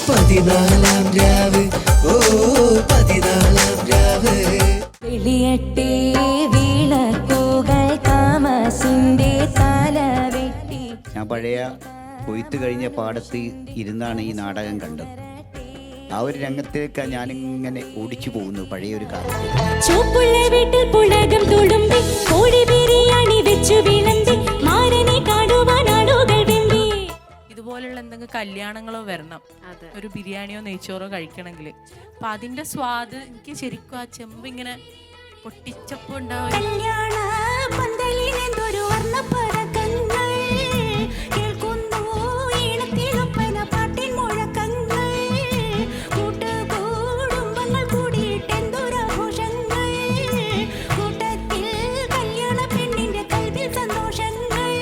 പതിനാലാം രാവ് ഓ പതിനാലാം രാവ് വെളിയട്ടെ വിളക്കുകൾ താമസിന്റെ തലവെട്ടി. ഞാൻ പഴയ കൊയ്ത്ത് കഴിഞ്ഞ പാടത്ത് ഇരുന്നാണ് ഈ നാടകം കണ്ടത്. ആ ഒരു രംഗത്തേക്ക് ഞാനിങ്ങനെ ഓടിച്ചു പോകുന്നു പഴയൊരു കാലത്ത്. ചുവപ്പുള്ള വീട്ടിൽ പുളകം തുളുമ്പി കോഴി ബിരിയാണി വെച്ചു വിളമ്പി മാരനെ കാണുവാൻ ആളുകൾ വെമ്പി. ഇതുപോലുള്ള എന്തെങ്കിലും കല്യാണങ്ങളോ വരണം, ഒരു ബിരിയാണിയോ നെയ്ച്ചോറോ കഴിക്കണമെങ്കിൽ. അപ്പൊ അതിന്റെ സ്വാദ് എനിക്ക് ശരിക്കും ആ ചെമ്പ് ഇങ്ങനെ പൊട്ടിച്ചപ്പോ ഉണ്ടാവും. കല്യാണ പന്തലിനെന്തൊരു വർണ്ണപ്പതക്കങ്ങൾ കേൾക്കുന്നു ഈണത്തിലൊപ്പന പാട്ടിൻ മുഴക്കങ്ങൾ. കൂട്ടുകുടുംബങ്ങൾ കൂടിയിട്ടെന്തൊരാഘോഷങ്ങൾ. കൂട്ടത്തിൽ കല്യാണ പെണ്ണിന്റെ കൽവിൽ സന്തോഷങ്ങൾ.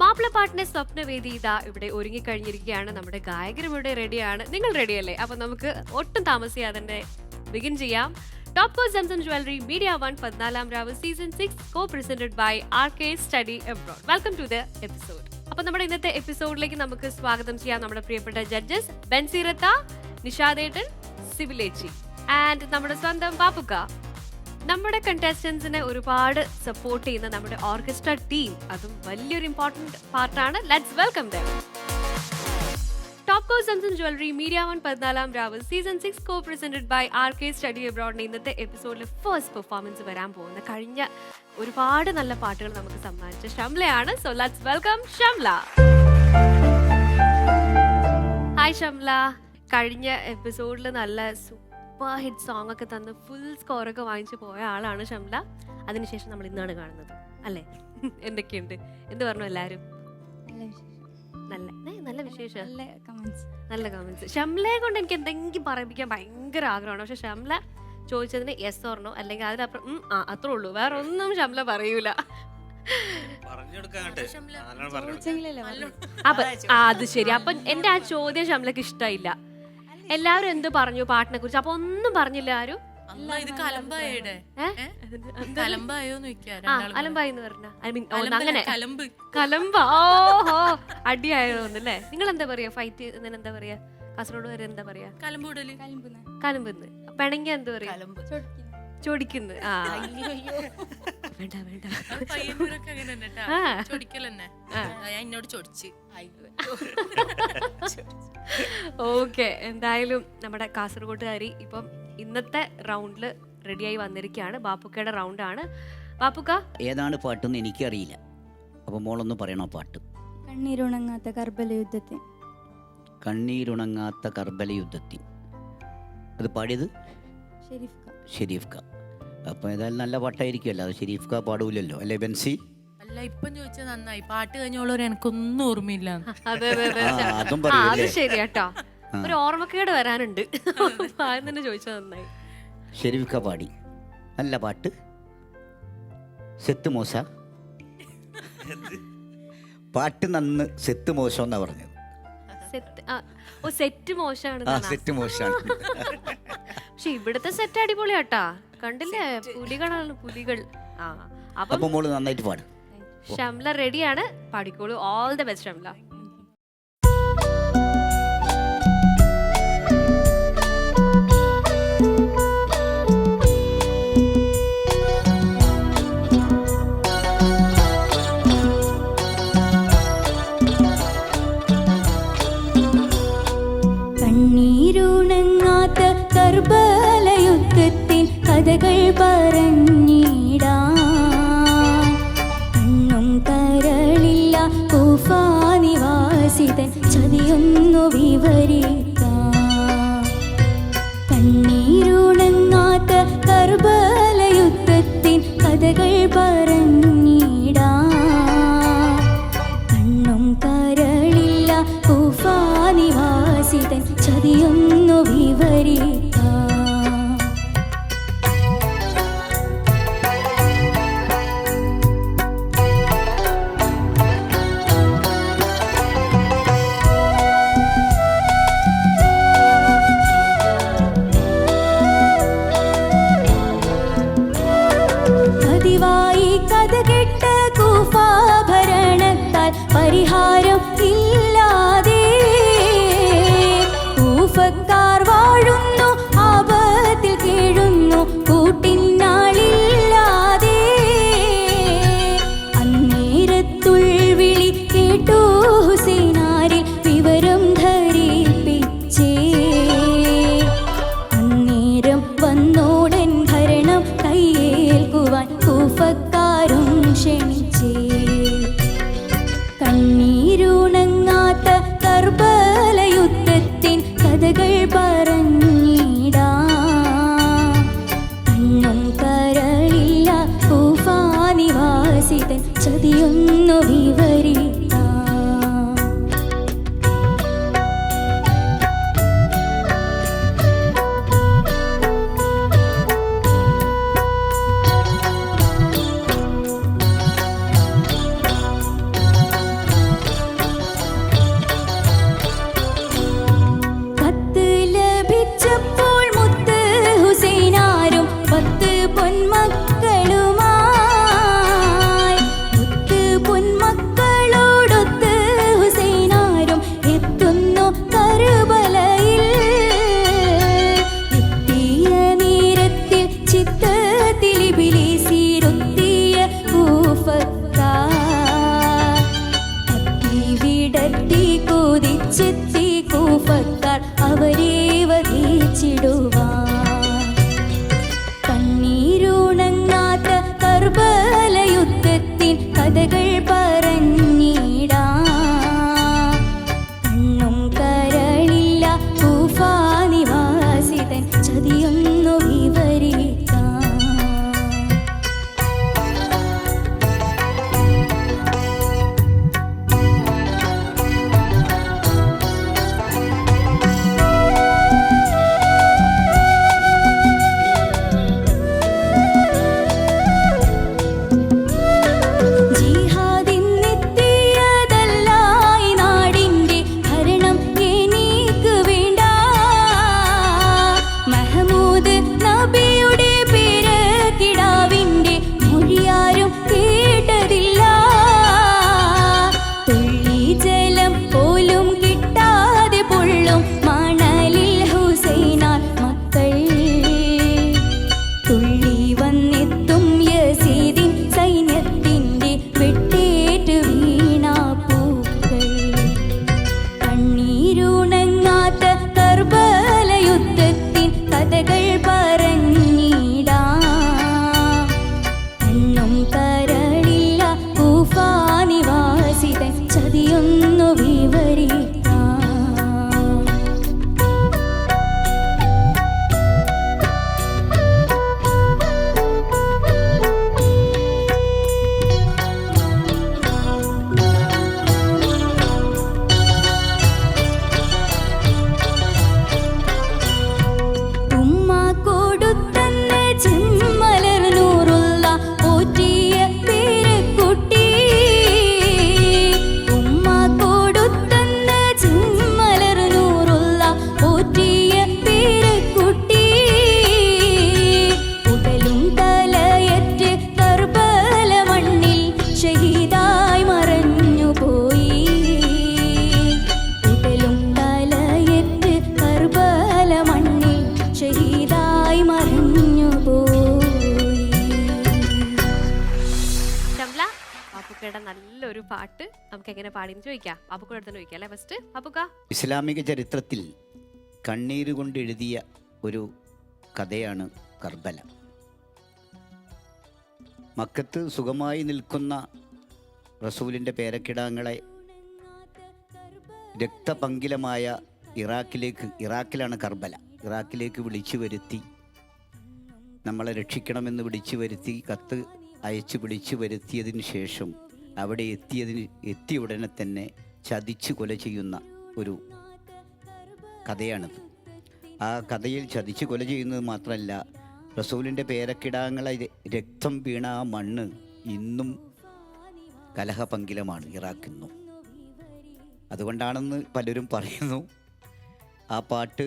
മാപ്പിളപ്പാട്ടിന്റെ സ്വപ്നവേദി ഇതാ ഇവിടെ ഒരുങ്ങിക്കഴിഞ്ഞിരിക്കുകയാണ്. നമ്മുടെ ഗായകരും ഇവിടെ റെഡിയാണ്. നിങ്ങൾ റെഡിയല്ലേ? അപ്പൊ നമുക്ക് ഒട്ടും താമസിയാതെ തന്നെ ബിഗിൻ ചെയ്യാം. ടോപ്പ് കോസ് ജംസൺ ജ്വല്ലറി മീഡിയ 1 14ാം രാവ് season 6 co presented by RK study abroad. Welcome to the episode. അപ്പൊ നമ്മുടെ ഇന്നത്തെ എപ്പിസോഡിലേക്ക് നമുക്ക് സ്വാഗതം ചെയ്യാം നമ്മുടെ പ്രിയപ്പെട്ട ജഡ്ജസ് ബെൻസിറത്ത, നിഷാദേട്ടൻ, സിബിലേച്ചി ആൻഡ് നമ്മുടെ സ്വന്തം ബാപ്പുക്ക. നമ്മുടെ കണ്ടസ്റ്റൻസിനെ ഒരുപാട് സപ്പോർട്ട് ചെയ്യുന്ന നമ്മുടെ ഓർക്കസ്ട്ര ടീം, അതും വലിയൊരു ഇമ്പോർട്ടന്റ് പാർട്ടാണ്. Let's welcome them. Top cos ജംസൺ jewellery media 1 14ാം രാവ് season 6 co presented by RK study അബ്രോഡിന്റെ ഇന്നത്തെ എപ്പിസോഡിലെ ഫസ്റ്റ് പെർഫോമൻസ് വരാൻ പോകുന്ന കഴിഞ്ഞ ഒരുപാട് നല്ല പാട്ടുകൾ നമുക്ക് സമ്മാനിച്ച ഷംലയാണ്. So let's welcome Shamla. Hi Shamla. കഴിഞ്ഞ എപ്പിസോഡിൽ നല്ല സൂപ്പർ ഹിറ്റ് സോങ് ഒക്കെ തന്ന് ഫുൾ സ്കോർ ഒക്കെ വാങ്ങിച്ചു പോയ ആളാണ് ഷംല. അതിനുശേഷം നമ്മൾ ഇന്നാണ് കാണുന്നത് അല്ലേ? എന്തൊക്കെയുണ്ട്? എന്ത് പറഞ്ഞു എല്ലാരും? നല്ല വിശേഷം, നല്ല കമന്റ്സ്. ഷംലയെ കൊണ്ട് എനിക്ക് എന്തെങ്കിലും പറയിപ്പിക്കാൻ ഭയങ്കര ആഗ്രഹമാണ്. പക്ഷെ ഷംല ചോദിച്ചതിന് യെസ് ഓർണോ അല്ലെങ്കിൽ അതിനപ്പുറം അത്രേ ഉള്ളൂ, വേറെ ഒന്നും ഷംല പറയൂല. അപ്പൊ അത് ശരി. അപ്പൊ എന്റെ ആ ചോദ്യം ഷംലക്ക് ഇഷ്ടമായില്ല. എല്ലാവരും എന്ത് പറഞ്ഞു പാട്ടിനെ കുറിച്ച്? അപ്പൊ ഒന്നും പറഞ്ഞില്ല ആരും. അലമ്പായിന്ന് പറഞ്ഞ അങ്ങനെ കലമ്പ. ഓഹോ, അടിയായോന്നല്ലേ? നിങ്ങൾ എന്താ പറയാ? ഫൈറ്റ് എന്താ പറയാ? കാസർഗോഡ് വരെ എന്താ പറയാ? കലമ്പെന്ന്. പിണങ്ങി എന്താ പറയാ? ചൊടിക്കുന്നു. ആ വേണ്ട വേണ്ട, ഓക്കെ. എന്തായാലും നമ്മുടെ കാസർഗോട്ടുകാരി ഇപ്പം ഇന്നത്തെ റൗണ്ടില് റെഡിയായി വന്നിരിക്കുകയാണ്. ബാപ്പുക്കയുടെ റൗണ്ടാണ്. ബാപ്പുക്ക, ഏതാണ് പാട്ടെന്ന് എനിക്കറിയില്ല. അപ്പൊ മോളൊന്ന് പറയണോ പാട്ട്? കണ്ണീരുണങ്ങാത്ത കർബല യുദ്ധത്തിൽ. കണ്ണീരുണങ്ങാത്ത കർബല യുദ്ധത്തിൽ. അത് പാടിയത് ഷെരീഫ് ഖാ. അപ്പൊ ഏതായാലും നല്ല പാട്ടായിരിക്കുമല്ലോ. അത് ഷെരീഫ് ഖാ പാടൂലല്ലോ അല്ലേ ബെൻസി? അല്ല, ഇപ്പം ചോദിച്ചാൽ നന്നായി. പാട്ട് കഴിഞ്ഞോളൂ, എനിക്കൊന്നും ഓർമ്മയില്ല. അത് ശരിയാട്ടോ, ഒരു ഓർമ്മക്കേട് വരാനുണ്ട്. തന്നെ ചോദിച്ചത് നന്നായി. ഷെരീഫ് ഖാ പാടി നല്ല പാട്ട്. സെത്ത് മോശ പാട്ട് നന്ന്, സെത്ത് മോശം എന്നാ പറഞ്ഞത്. സെറ്റ് മോശമാണ്. സെറ്റ് മോശമാണ്. പക്ഷെ ഇവിടുത്തെ സെറ്റ് അടിപൊളിയാട്ടാ. കണ്ടില്ലേ? പുലികളാണ് പുലികൾ. അപ്പൊ മോള് നന്നായിട്ട് പാടും. ഷംല റെഡിയാണ്, പാടിക്കോളൂ. All the best Shamla. കണ്ണീരുണങ്ങാത്ത കർബല യുദ്ധത്തിൽ കഥകൾ പറഞ്ഞിടാം. കണ്ണും കരളില്ല കൂഫാ നിവാസിതൻ ചതിയൊന്നു വിവരിക്കാം. കണ്ണീരുണങ്ങാത്ത കർബല യുദ്ധത്തിൽ കഥകൾ പറഞ്ഞിടാം. കണ്ണും കരളില്ല കൂഫാ നിവാസിതൻ ചതിയൊന്നു വിവരിക്കാം. പതിവായി കഥ കെട്ട കൂഫാ ഭരണത്താൽ പരിഹാരം തുള്ളി ജലം പോലും കിട്ടാതെ പൊള്ളും മണലിൽ ഹുസൈനാർ മക്കൾ. തുള്ളി വന്നെത്തും യസീദിൻ സൈന്യത്തിൻ്റെ വെട്ടേറ്റ് വീണ പൂക്കൾ. കണ്ണീരുണങ്ങാത്ത കർബല യുദ്ധത്തിൻ കഥകൾ പറഞ്ഞിടാം. കണ്ണും കരളില്ല കൂഫാ നിവാസിതൻ ചതിയൊന്നു വിവരിക്കാം. ഉമ്മ കൊടുത്തന്ന ചെമ്മലർ നൂറുള്ള പോറ്റിയ പേരക്കുട്ടി. ഉമ്മ കൊടുത്തന്ന ചെമ്മലർ നൂറുള്ള പോറ്റിയ പേരക്കുട്ടി. ഉടലും തലയറ്റ് കർബല മണ്ണിൽ ഷഹീദായി മറഞ്ഞുപോയി. ഉടലും തലയറ്റ് കർബല മണ്ണിൽ ഷഹീദായി മറഞ്ഞുപോയി. ഷംല, ബാപ്പുക്കയുടെ നല്ലൊരു പാട്ട് നമുക്ക് എങ്ങനെ പാടിന്ന് ചോദിക്കാം. ബാപ്പുക്കയുടെ അടുത്ത് ചോദിക്കാം അല്ലേ ഫസ്റ്റ്. ബാപ്പുക്ക, ഇസ്ലാമിക ചരിത്രത്തിൽ കണ്ണീര് കൊണ്ട് എഴുതിയ ഒരു കഥയാണ് കർബല. മക്കത്ത് സുഖമായി നിൽക്കുന്ന റസൂലിൻ്റെ പേരക്കിടാങ്ങളെ രക്തപങ്കിലമായ ഇറാഖിലാണ് കർബല. ഇറാഖിലേക്ക് വിളിച്ചു വരുത്തി, നമ്മളെ രക്ഷിക്കണമെന്ന് വിളിച്ചു വരുത്തി, കത്ത് അയച്ച് വിളിച്ചു വരുത്തിയതിന് ശേഷം അവിടെ എത്തിയ ഉടനെ തന്നെ ചതിച്ച് കൊല ചെയ്യുന്ന ഒരു കഥയാണിത്. ആ കഥയിൽ ചതിച്ച് കൊല ചെയ്യുന്നത് മാത്രമല്ല, റസൂലിൻ്റെ പേരക്കിടാങ്ങളെ രക്തം വീണ ആ മണ്ണ് ഇന്നും കലഹപങ്കിലമാണ് ഇറാഖിന്നും. അതുകൊണ്ടാണെന്ന് പലരും പറയുന്നു. ആ പാട്ട്,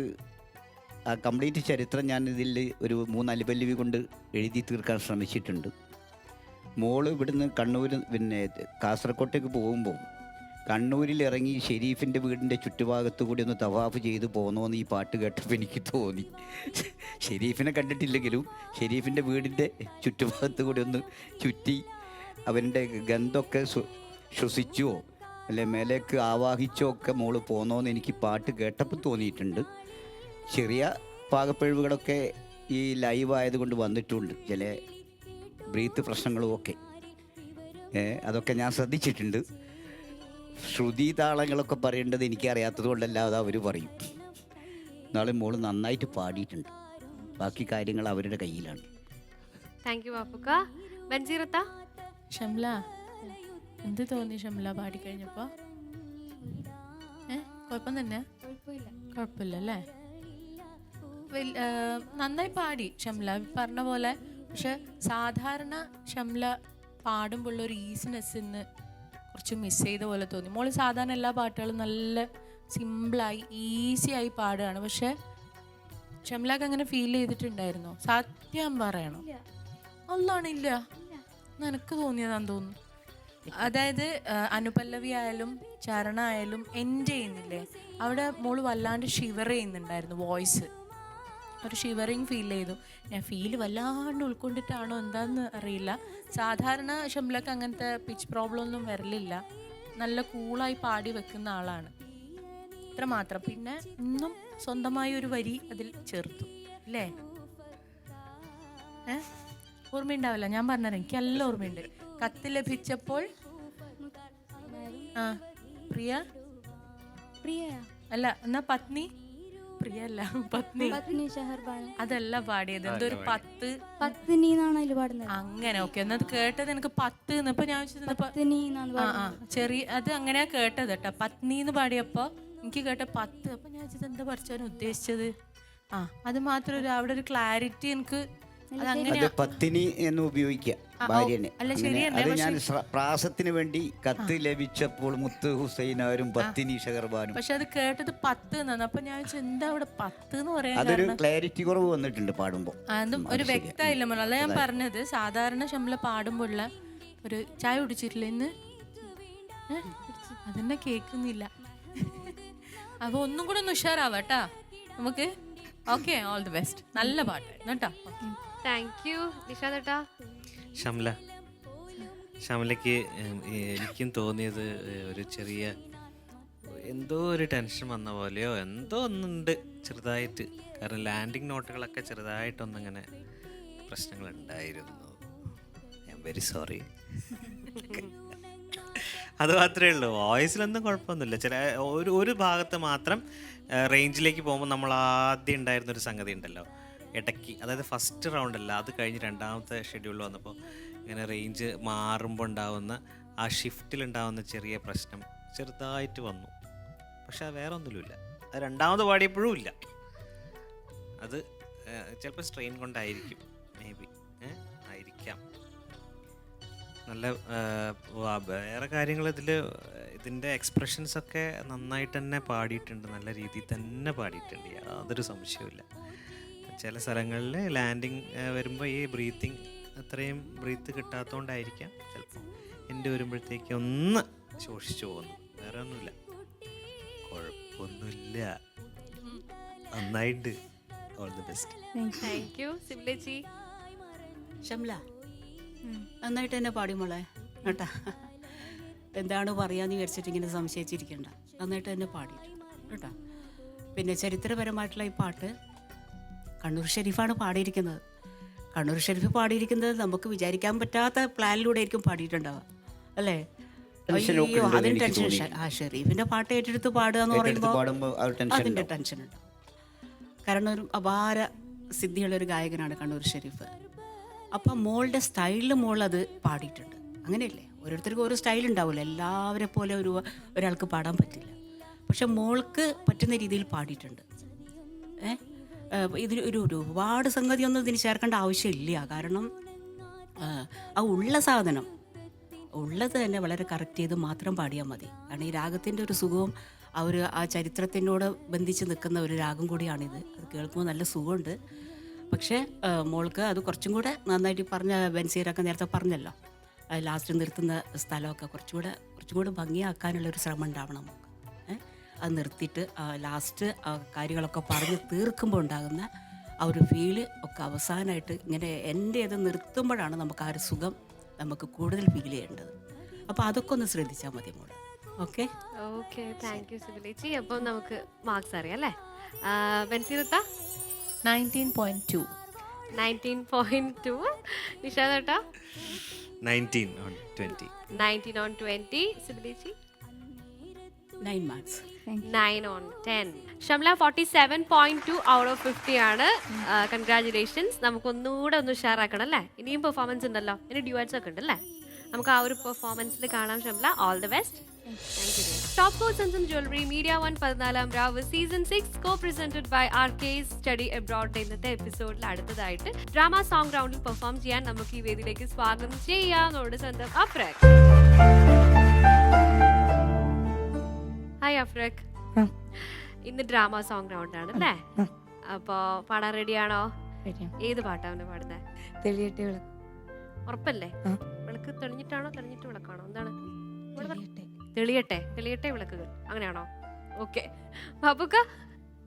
ആ കംപ്ലീറ്റ് ചരിത്രം ഞാൻ ഇതിൽ ഒരു 3 അനുപല്ലവി കൊണ്ട് എഴുതി തീർക്കാൻ ശ്രമിച്ചിട്ടുണ്ട്. മോള് ഇവിടുന്ന് കണ്ണൂർ കാസർഗോട്ടേക്ക് പോകുമ്പോൾ കണ്ണൂരിൽ ഇറങ്ങി ഷെരീഫിൻ്റെ വീടിൻ്റെ ചുറ്റുഭാഗത്തു കൂടി ഒന്ന് തവാഫ് ചെയ്ത് പോന്നോന്ന് ഈ പാട്ട് കേട്ടപ്പോൾ എനിക്ക് തോന്നി. ഷെരീഫിനെ കണ്ടിട്ടില്ലെങ്കിലും ഷെരീഫിൻ്റെ വീടിൻ്റെ ചുറ്റുഭാഗത്തു കൂടി ഒന്ന് ചുറ്റി അവൻ്റെ ഗന്ധമൊക്കെ ശ്വസിച്ചോ അല്ലെ മേലേക്ക് ആവാഹിച്ചോ ഒക്കെ മോള് പോന്നോന്ന് എനിക്ക് പാട്ട് കേട്ടപ്പോൾ തോന്നിയിട്ടുണ്ട്. ചെറിയ പാകപ്പിഴവുകളൊക്കെ ഈ ലൈവ് ആയതുകൊണ്ട് വന്നിട്ടുണ്ട്, ചില ബ്രീത്ത് പ്രശ്നങ്ങളും ഒക്കെ. അതൊക്കെ ഞാൻ ശ്രദ്ധിച്ചിട്ടുണ്ട്. ശ്രുതി താളങ്ങളൊക്കെ പറയേണ്ടത് എനിക്കറിയാത്തത് കൊണ്ടല്ലാതെ അവർ പറയും. നാളെ മോള് നന്നായിട്ട് പാടിയിട്ടുണ്ട്. ബാക്കി കാര്യങ്ങൾ അവരുടെ കയ്യിലാണ്. താങ്ക് യു ബാപ്പുക്ക. ബൻസീറത്ത, ഷംല, എന്ത് തോന്നി ഷംല പാടിക്കഴിഞ്ഞപ്പോ? കുഴപ്പം തന്നെ? കുഴപ്പമില്ല അല്ലേ? നന്നായി പാടി ഷംല പറഞ്ഞ പോലെ. പക്ഷെ സാധാരണ ഷംല പാടുമ്പോൾ ഒരു ഈസിനെസ് ഇന്ന് കുറച്ച് മിസ് ചെയ്ത പോലെ തോന്നി. മോള് സാധാരണ എല്ലാ പാട്ടുകളും നല്ല സിമ്പിളായി ഈസിയായി പാടുകയാണ്. പക്ഷെ ഷംലക്ക് അങ്ങനെ ഫീൽ ചെയ്തിട്ടുണ്ടായിരുന്നോ? സത്യം പറയണം. ഒന്നാണില്ല, നിനക്ക് തോന്നിയതാന്ന് തോന്നുന്നു. അതായത് അനുപല്ലവി ആയാലും ചരണ ആയാലും എൻഡ് ചെയ്യുന്നില്ലേ, അവിടെ മോള് വല്ലാണ്ട് ഷിവർ ചെയ്യുന്നുണ്ടായിരുന്നു. വോയിസ് ഒരു ഷിവറിങ് ഫീൽ ചെയ്തു. ഞാൻ ഫീൽ വല്ലാണ്ട് ഉൾക്കൊണ്ടിട്ടാണോ എന്താണെന്ന് അറിയില്ല. സാധാരണ ഷംലക്ക് അങ്ങനത്തെ പിച്ച് പ്രോബ്ലം ഒന്നും വരലില്ല. നല്ല കൂളായി പാടി വെക്കുന്ന ആളാണ്, ഇത്ര മാത്രം. പിന്നെ ഇന്നും സ്വന്തമായി ഒരു വരി അതിൽ ചേർത്തു അല്ലേ? ഓർമ്മയുണ്ടാവില്ല, ഞാൻ പറഞ്ഞത് എനിക്കെല്ലാം ഓർമ്മയുണ്ട്. കത്ത് ലഭിച്ചപ്പോൾ പ്രിയ അല്ല, എന്നാ പത്നി പ്രിയ അല്ല, പത്നി അതല്ല പാടിയത്. എന്തൊരു അങ്ങനെ. ഓക്കെ, എന്നത് കേട്ടത് എനിക്ക് 10 ഇപ്പൊ ഞാൻ ചെറിയ അത് അങ്ങനെയാ കേട്ടത് കേട്ടോ. പത്നി എന്ന് പാടിയപ്പോ എനിക്ക് കേട്ട 10. അപ്പൊ ഞാൻ എന്താ പഠിച്ചവന് ഉദ്ദേശിച്ചത്? അത് മാത്രം അവിടെ ഒരു ക്ലാരിറ്റി എനിക്ക് പത്തിനി എന്ന് ഉപയോഗിക്കാം ഭാര്യനെ. അത് ഞാൻ പ്രാസത്തിന് വേണ്ടി കത്ത് ലഭിച്ചപ്പോൾ മുത്ത് ഹുസൈനാരും പത്തിനി ഷഹർബാനും. പക്ഷെ അത് കേട്ടത് 10 എന്നാണ്. അപ്പൊ ഞാൻ എന്താ അവിടെ 10 എന്ന് പറയാൻ? അതൊരു ക്ലാരിറ്റി കുറവ് വന്നിട്ടുണ്ട് പാടുമ്പോ. അതും ഒരു വ്യക്തമായില്ല മോളെ. അതാ ഞാൻ പറഞ്ഞത്. സാധാരണ ഷംല പാടുമ്പോഴുള്ള ഒരു ചായ കുടിച്ചിട്ടില്ല ഇന്ന്? അതെന്നെ കേൾക്കുന്നില്ല. അപ്പൊ ഒന്നും കൂടെ ഒന്ന് ഉഷാറാവാട്ടാ നമുക്ക്. Okay, all the best. നല്ല പാട്ടായിരുന്നു കേട്ടോ. Thank U. നിഷാദ് ഏട്ടാ? ഷംലയ്ക്ക് എനിക്കും തോന്നിയത് ഒരു ചെറിയ എന്തോ ഒരു ടെൻഷൻ വന്ന പോലെയോ എന്തോ ഒന്നുണ്ട് ചെറുതായിട്ട്. കാരണം ലാൻഡിങ് നോട്ടുകളൊക്കെ ചെറുതായിട്ടൊന്നിങ്ങനെ പ്രശ്നങ്ങളുണ്ടായിരുന്നു. I'm very sorry. അത് മാത്രമേ ഉള്ളൂ. വോയിസിലൊന്നും കുഴപ്പമൊന്നുമില്ല. ചില ഒരു ഭാഗത്ത് മാത്രം റേഞ്ചിലേക്ക് പോകുമ്പോൾ നമ്മൾ ആദ്യം ഉണ്ടായിരുന്നൊരു സംഗതി ഉണ്ടല്ലോ ഇടയ്ക്ക്, അതായത് ഫസ്റ്റ് റൗണ്ട് അല്ല, അത് കഴിഞ്ഞ് രണ്ടാമത്തെ ഷെഡ്യൂൾ വന്നപ്പോൾ ഇങ്ങനെ റേഞ്ച് മാറുമ്പോൾ ഉണ്ടാവുന്ന ആ ഷിഫ്റ്റിലുണ്ടാവുന്ന ചെറിയ പ്രശ്നം ചെറുതായിട്ട് വന്നു. പക്ഷെ അത് വേറെ ഒന്നുമില്ല. അത് രണ്ടാമത് പാടിയപ്പോഴും ഇല്ല. അത് ചിലപ്പോൾ സ്ട്രെയിൻ കൊണ്ടായിരിക്കും, മേ ബി ആയിരിക്കാം. നല്ല വേറെ കാര്യങ്ങൾ ഇതിൻ്റെ എക്സ്പ്രഷൻസൊക്കെ നന്നായിട്ട് തന്നെ പാടിയിട്ടുണ്ട്, നല്ല രീതിയിൽ തന്നെ പാടിയിട്ടുണ്ട്, യാതൊരു സംശയവുമില്ല. ചില സ്ഥലങ്ങളിൽ ലാൻഡിങ് വരുമ്പോൾ ഈ ബ്രീത്തിങ് അത്രയും ബ്രീത്ത് കിട്ടാത്തതുകൊണ്ടായിരിക്കാം ചിലപ്പോൾ എൻ്റെ വരുമ്പോഴത്തേക്ക് ഒന്ന് ശോഷിച്ചു പോകുന്നു. വേറെ ഒന്നുമില്ല, കുഴപ്പമൊന്നുമില്ല, നന്നായിട്ട്. All the best. Thank you. സിംലേച്ചി? ഷംല നന്നായിട്ട് തന്നെ പാടി മോളെ കേട്ടാ. എന്താണ് പറയാന്ന് വിചാരിച്ചിട്ട് ഇങ്ങനെ സംശയിച്ചിരിക്കണ്ട, നന്നായിട്ട് തന്നെ പാടിയിട്ടുണ്ട് കേട്ടോ. പിന്നെ ചരിത്രപരമായിട്ടുള്ള ഈ പാട്ട് കണ്ണൂർ ഷെരീഫാണ് പാടിയിരിക്കുന്നത്. കണ്ണൂർ ഷെരീഫ് പാടിയിരിക്കുന്നത് നമുക്ക് വിചാരിക്കാൻ പറ്റാത്ത പ്ലാനിലൂടെ ആയിരിക്കും പാടിയിട്ടുണ്ടാവുക അല്ലേ? അയ്യോ, അതിന് ടെൻഷൻ. ഷെരീഫിന്റെ പാട്ട് ഏറ്റെടുത്ത് പാടുക എന്ന് പറയുമ്പോൾ അതിൻ്റെ ടെൻഷൻ ഉണ്ട്. കാരണം ഒരു അപാര സിദ്ധിയുള്ളൊരു ഗായകനാണ് കണ്ണൂർ ഷെരീഫ്. അപ്പം മോളുടെ സ്റ്റൈലിൽ മോൾ അത് പാടിയിട്ടുണ്ട്. അങ്ങനെയല്ലേ, ഓരോരുത്തർക്കും ഓരോ സ്റ്റൈൽ ഉണ്ടാവില്ല, എല്ലാവരെ പോലെ ഒരാൾക്ക് പാടാൻ പറ്റില്ല. പക്ഷെ മോൾക്ക് പറ്റുന്ന രീതിയിൽ പാടിയിട്ടുണ്ട്. ഇതിൽ ഒരുപാട് സംഗതിയൊന്നും ഇതിന് ചേർക്കേണ്ട ആവശ്യമില്ല. കാരണം ആ ഉള്ള സാധനം ഉള്ളത് തന്നെ വളരെ കറക്റ്റ് ചെയ്ത് മാത്രം പാടിയാൽ മതി. കാരണം ഈ രാഗത്തിൻ്റെ ഒരു സുഖവും ആ ചരിത്രത്തിനോട് ബന്ധിച്ച് നിൽക്കുന്ന ഒരു രാഗം കൂടിയാണിത്. അത് കേൾക്കുമ്പോൾ നല്ല സുഖമുണ്ട്. പക്ഷേ മോൾക്ക് അത് കുറച്ചും കൂടെ നന്നായിട്ട് പറഞ്ഞ ബെൻസീറൊക്കെ നേരത്തെ പറഞ്ഞല്ലോ, ലാസ്റ്റ് നിർത്തുന്ന സ്ഥലമൊക്കെ കുറച്ചും കൂടെ ഭംഗിയാക്കാനുള്ളൊരു ശ്രമം ഉണ്ടാവണം നമുക്ക്. അത് നിർത്തിയിട്ട് ലാസ്റ്റ് കാര്യങ്ങളൊക്കെ പറഞ്ഞ് തീർക്കുമ്പോൾ ഉണ്ടാകുന്ന ആ ഒരു ഫീല് ഒക്കെ അവസാനമായിട്ട് ഇങ്ങനെ എൻ്റെ ഇത് നിർത്തുമ്പോഴാണ് നമുക്ക് ആ ഒരു സുഖം നമുക്ക് കൂടുതൽ ഫീൽ ചെയ്യേണ്ടത്. അപ്പോൾ അതൊക്കെ ഒന്ന് ശ്രദ്ധിച്ചാൽ മതി മോള്. ഓക്കെ ഓക്കെ, താങ്ക് യു സിബിലേച്ചി. അപ്പം നമുക്ക് മാർക്സ് അറിയാം അല്ലേ? ബെൻസീറത്ത? 19.2. 19.2. നിഷാദ് ഏട്ടാ? 19/20. 19/20. സിബിലേച്ചി? 9 marks. 9/10. ഷംല 47.2 ഔട്ട് ഓഫ് 50 ആണ്. കൺഗ്രാറ്റുലേഷൻസ്. നമുക്കൊന്നുകൂടെ ഒന്ന് ഉഷാറാക്കണം അല്ലേ? ഇനിയും പെർഫോമൻസ് ഉണ്ടല്ലോ, ഇനി ഡ്യുവറ്റ്സ് ഒക്കെ ഉണ്ടല്ലേ? നമുക്ക് ആ ഒരു പെർഫോമൻസിൽ കാണാം Shamla. All the best. Topco Zamzam jewellery media 1 14 രാവ് season 6 co presented by RK's study abroad. ഇന്നത്തെ എപ്പിസോഡിൽ അടുത്തതായിട്ട് ഡ്രാമ സോങ് റൗണ്ടിൽ പെർഫോം ചെയ്യാൻ നമുക്ക് ഈ വേദിയിലേക്ക് സ്വാഗതം ചെയ്യാം നമ്മുടെ സ്വന്തം അഫ്രക്. ഹായ് അഫ്രക്. ഇന്ന് ഡ്രാമ സോങ് റൗണ്ട് ആണ് അല്ലേ? അപ്പോ പാടാൻ റെഡിയാണോ? ഏത് പാട്ടാണ് പാടുന്നത്? തെളിയട്ടെ വിളക്ക്. ഉറപ്പല്ലേ? വിളക്ക് തെളിഞ്ഞിട്ടാണോ തെളിഞ്ഞിട്ട് വിളക്കാണോ? എന്താണ്? തെളിയട്ടെ വിളക്കുകൾ, അങ്ങനെയാണോ? ഓക്കെ. ബാബുക്ക?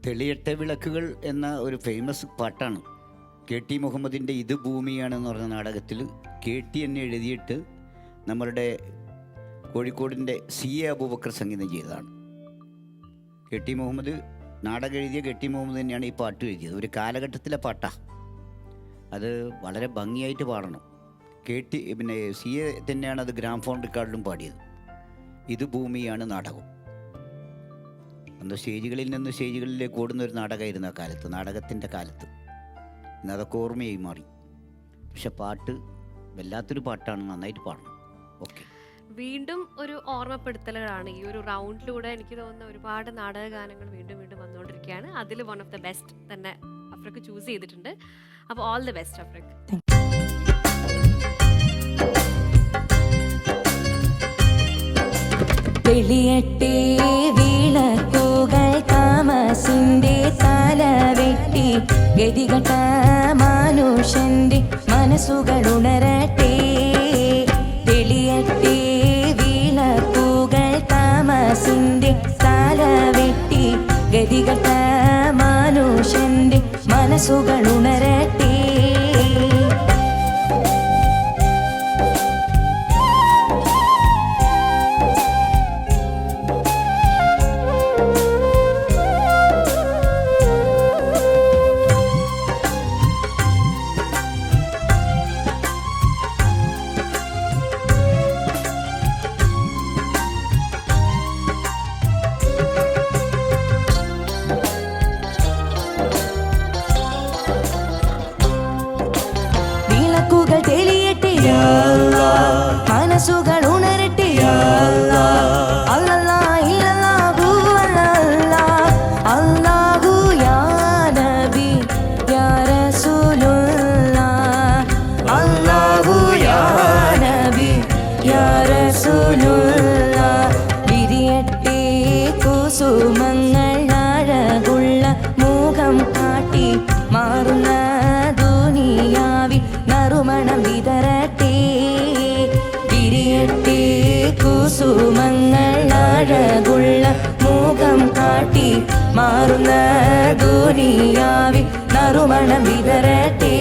തെളിയട്ടെ വിളക്കുകൾ എന്ന ഒരു ഫേമസ് പാട്ടാണ്. KT മുഹമ്മദിൻ്റെ ഇത് ഭൂമിയാണെന്ന് പറഞ്ഞ നാടകത്തിൽ KT എന്നെ എഴുതിയിട്ട് നമ്മളുടെ കോഴിക്കോടിൻ്റെ CA അബൂബക്കർ സംഗീതം ചെയ്തതാണ്. KT മുഹമ്മദ് നാടകം എഴുതിയ KT മുഹമ്മദ് തന്നെയാണ് ഈ പാട്ട് എഴുതിയത്. ഒരു കാലഘട്ടത്തിലെ പാട്ടാണ് അത്, വളരെ ഭംഗിയായിട്ട് പാടണം. പിന്നെ CA തന്നെയാണ് അത് ഗ്രാംഫോൺ റെക്കോർഡിലും പാടിയത്. ഇത് ഭൂമിയാണ് നാടകം. അന്ന് സ്റ്റേജുകളിൽ നിന്ന് സ്റ്റേജുകളിലേക്ക് ഓടുന്ന ഒരു നാടകമായിരുന്നു ആ കാലത്ത്, നാടകത്തിൻ്റെ കാലത്ത്. ഇന്ന് അതൊക്കെ ഓർമ്മയായി മാറി. പക്ഷെ പാട്ട് വല്ലാത്തൊരു പാട്ടാണ്, നന്നായിട്ട് പാടണം. ഓക്കെ. വീണ്ടും ഒരു ഓർമ്മപ്പെടുത്തലുകളാണ് ഈ ഒരു റൗണ്ടിലൂടെ. എനിക്ക് തോന്നുന്ന ഒരുപാട് നാടക ഗാനങ്ങൾ വീണ്ടും വന്നുകൊണ്ടിരിക്കുകയാണ്. അതിൽ വൺ ഓഫ് ദ ബെസ്റ്റ് തന്നെ അഫ്രക്ക് ചൂസ് ചെയ്തിട്ടുണ്ട്. അപ്പോൾ ഓൾ ദി ബെസ്റ്റ് അഫ്രക്ക്. തെളിയട്ടെ വിളക്കുകൾ താമസിന്റെ തല വെട്ടി ഗതികെട്ട മനുഷ്യന്റെ മനസ്സുകൾ ഉണരട്ടെ. തെളിയട്ടെ വിളക്കുകൾ മനസ്സുകൾ ഉണരട്ടെ. വിളക്കുകൾ തെളിയട്ടെ യാ അല്ലാഹ്, മനസ്സുകൾ ഉണരട്ടെ യാ അല്ലാഹ്. അല്ലല്ലാ ഇല്ലല്ലാഹു അല്ലല്ലാഹ്, അല്ലാഹു യാ നബി യാ റസൂലുള്ളാഹ്. അല്ലാഹു യാ നബി യാ റസൂലുള്ളാഹ്. വിരിയട്ടെ കുസുമങ്ങൾ അഴകുള്ള മുഖം കാട്ടി മാറുന്ന ദുനിയാവിൽ നറുമണം വിതരട്ടെ. വിരിയട്ടെ കുസുമങ്ങൾ അഴകുള്ള മുഖം കാട്ടി മാറുന്ന ദുനിയാവിൽ നറുമണം വിതരട്ടെ.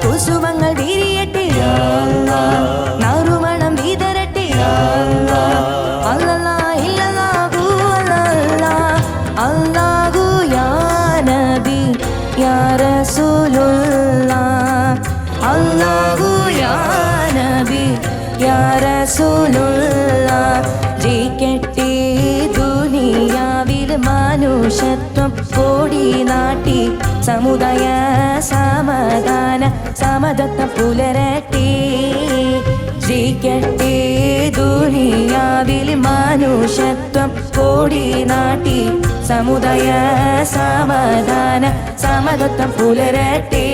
കുസുമങ്ങൾ വിരിയട്ടെ യാ അല്ലാഹ്, നറുമണം വിതരട്ടെ യാ അല്ലാഹ്. അല്ലല്ലാ ഇല്ലല്ലാഹു അല്ലല്ലാഹ്, അല്ലാഹു യാ നബി യാ റസൂലുള്ളാഹ്. അല്ലാഹു യാ നബി യാ റസൂലുള്ളാഹ്. ജയിക്കട്ടെ ദുനിയാവിൽ മനുഷ്യത്വം കോടി നാട്ടി സമുദായ സമാധാന സമതത്വം പുലരട്ടെ. ജയിക്കട്ടെ ദുനിയാവിൽ മനുഷ്യത്വം കോടി നാട്ടി സമുദായ സമാധാന സമതത്വം പുലരട്ടെ.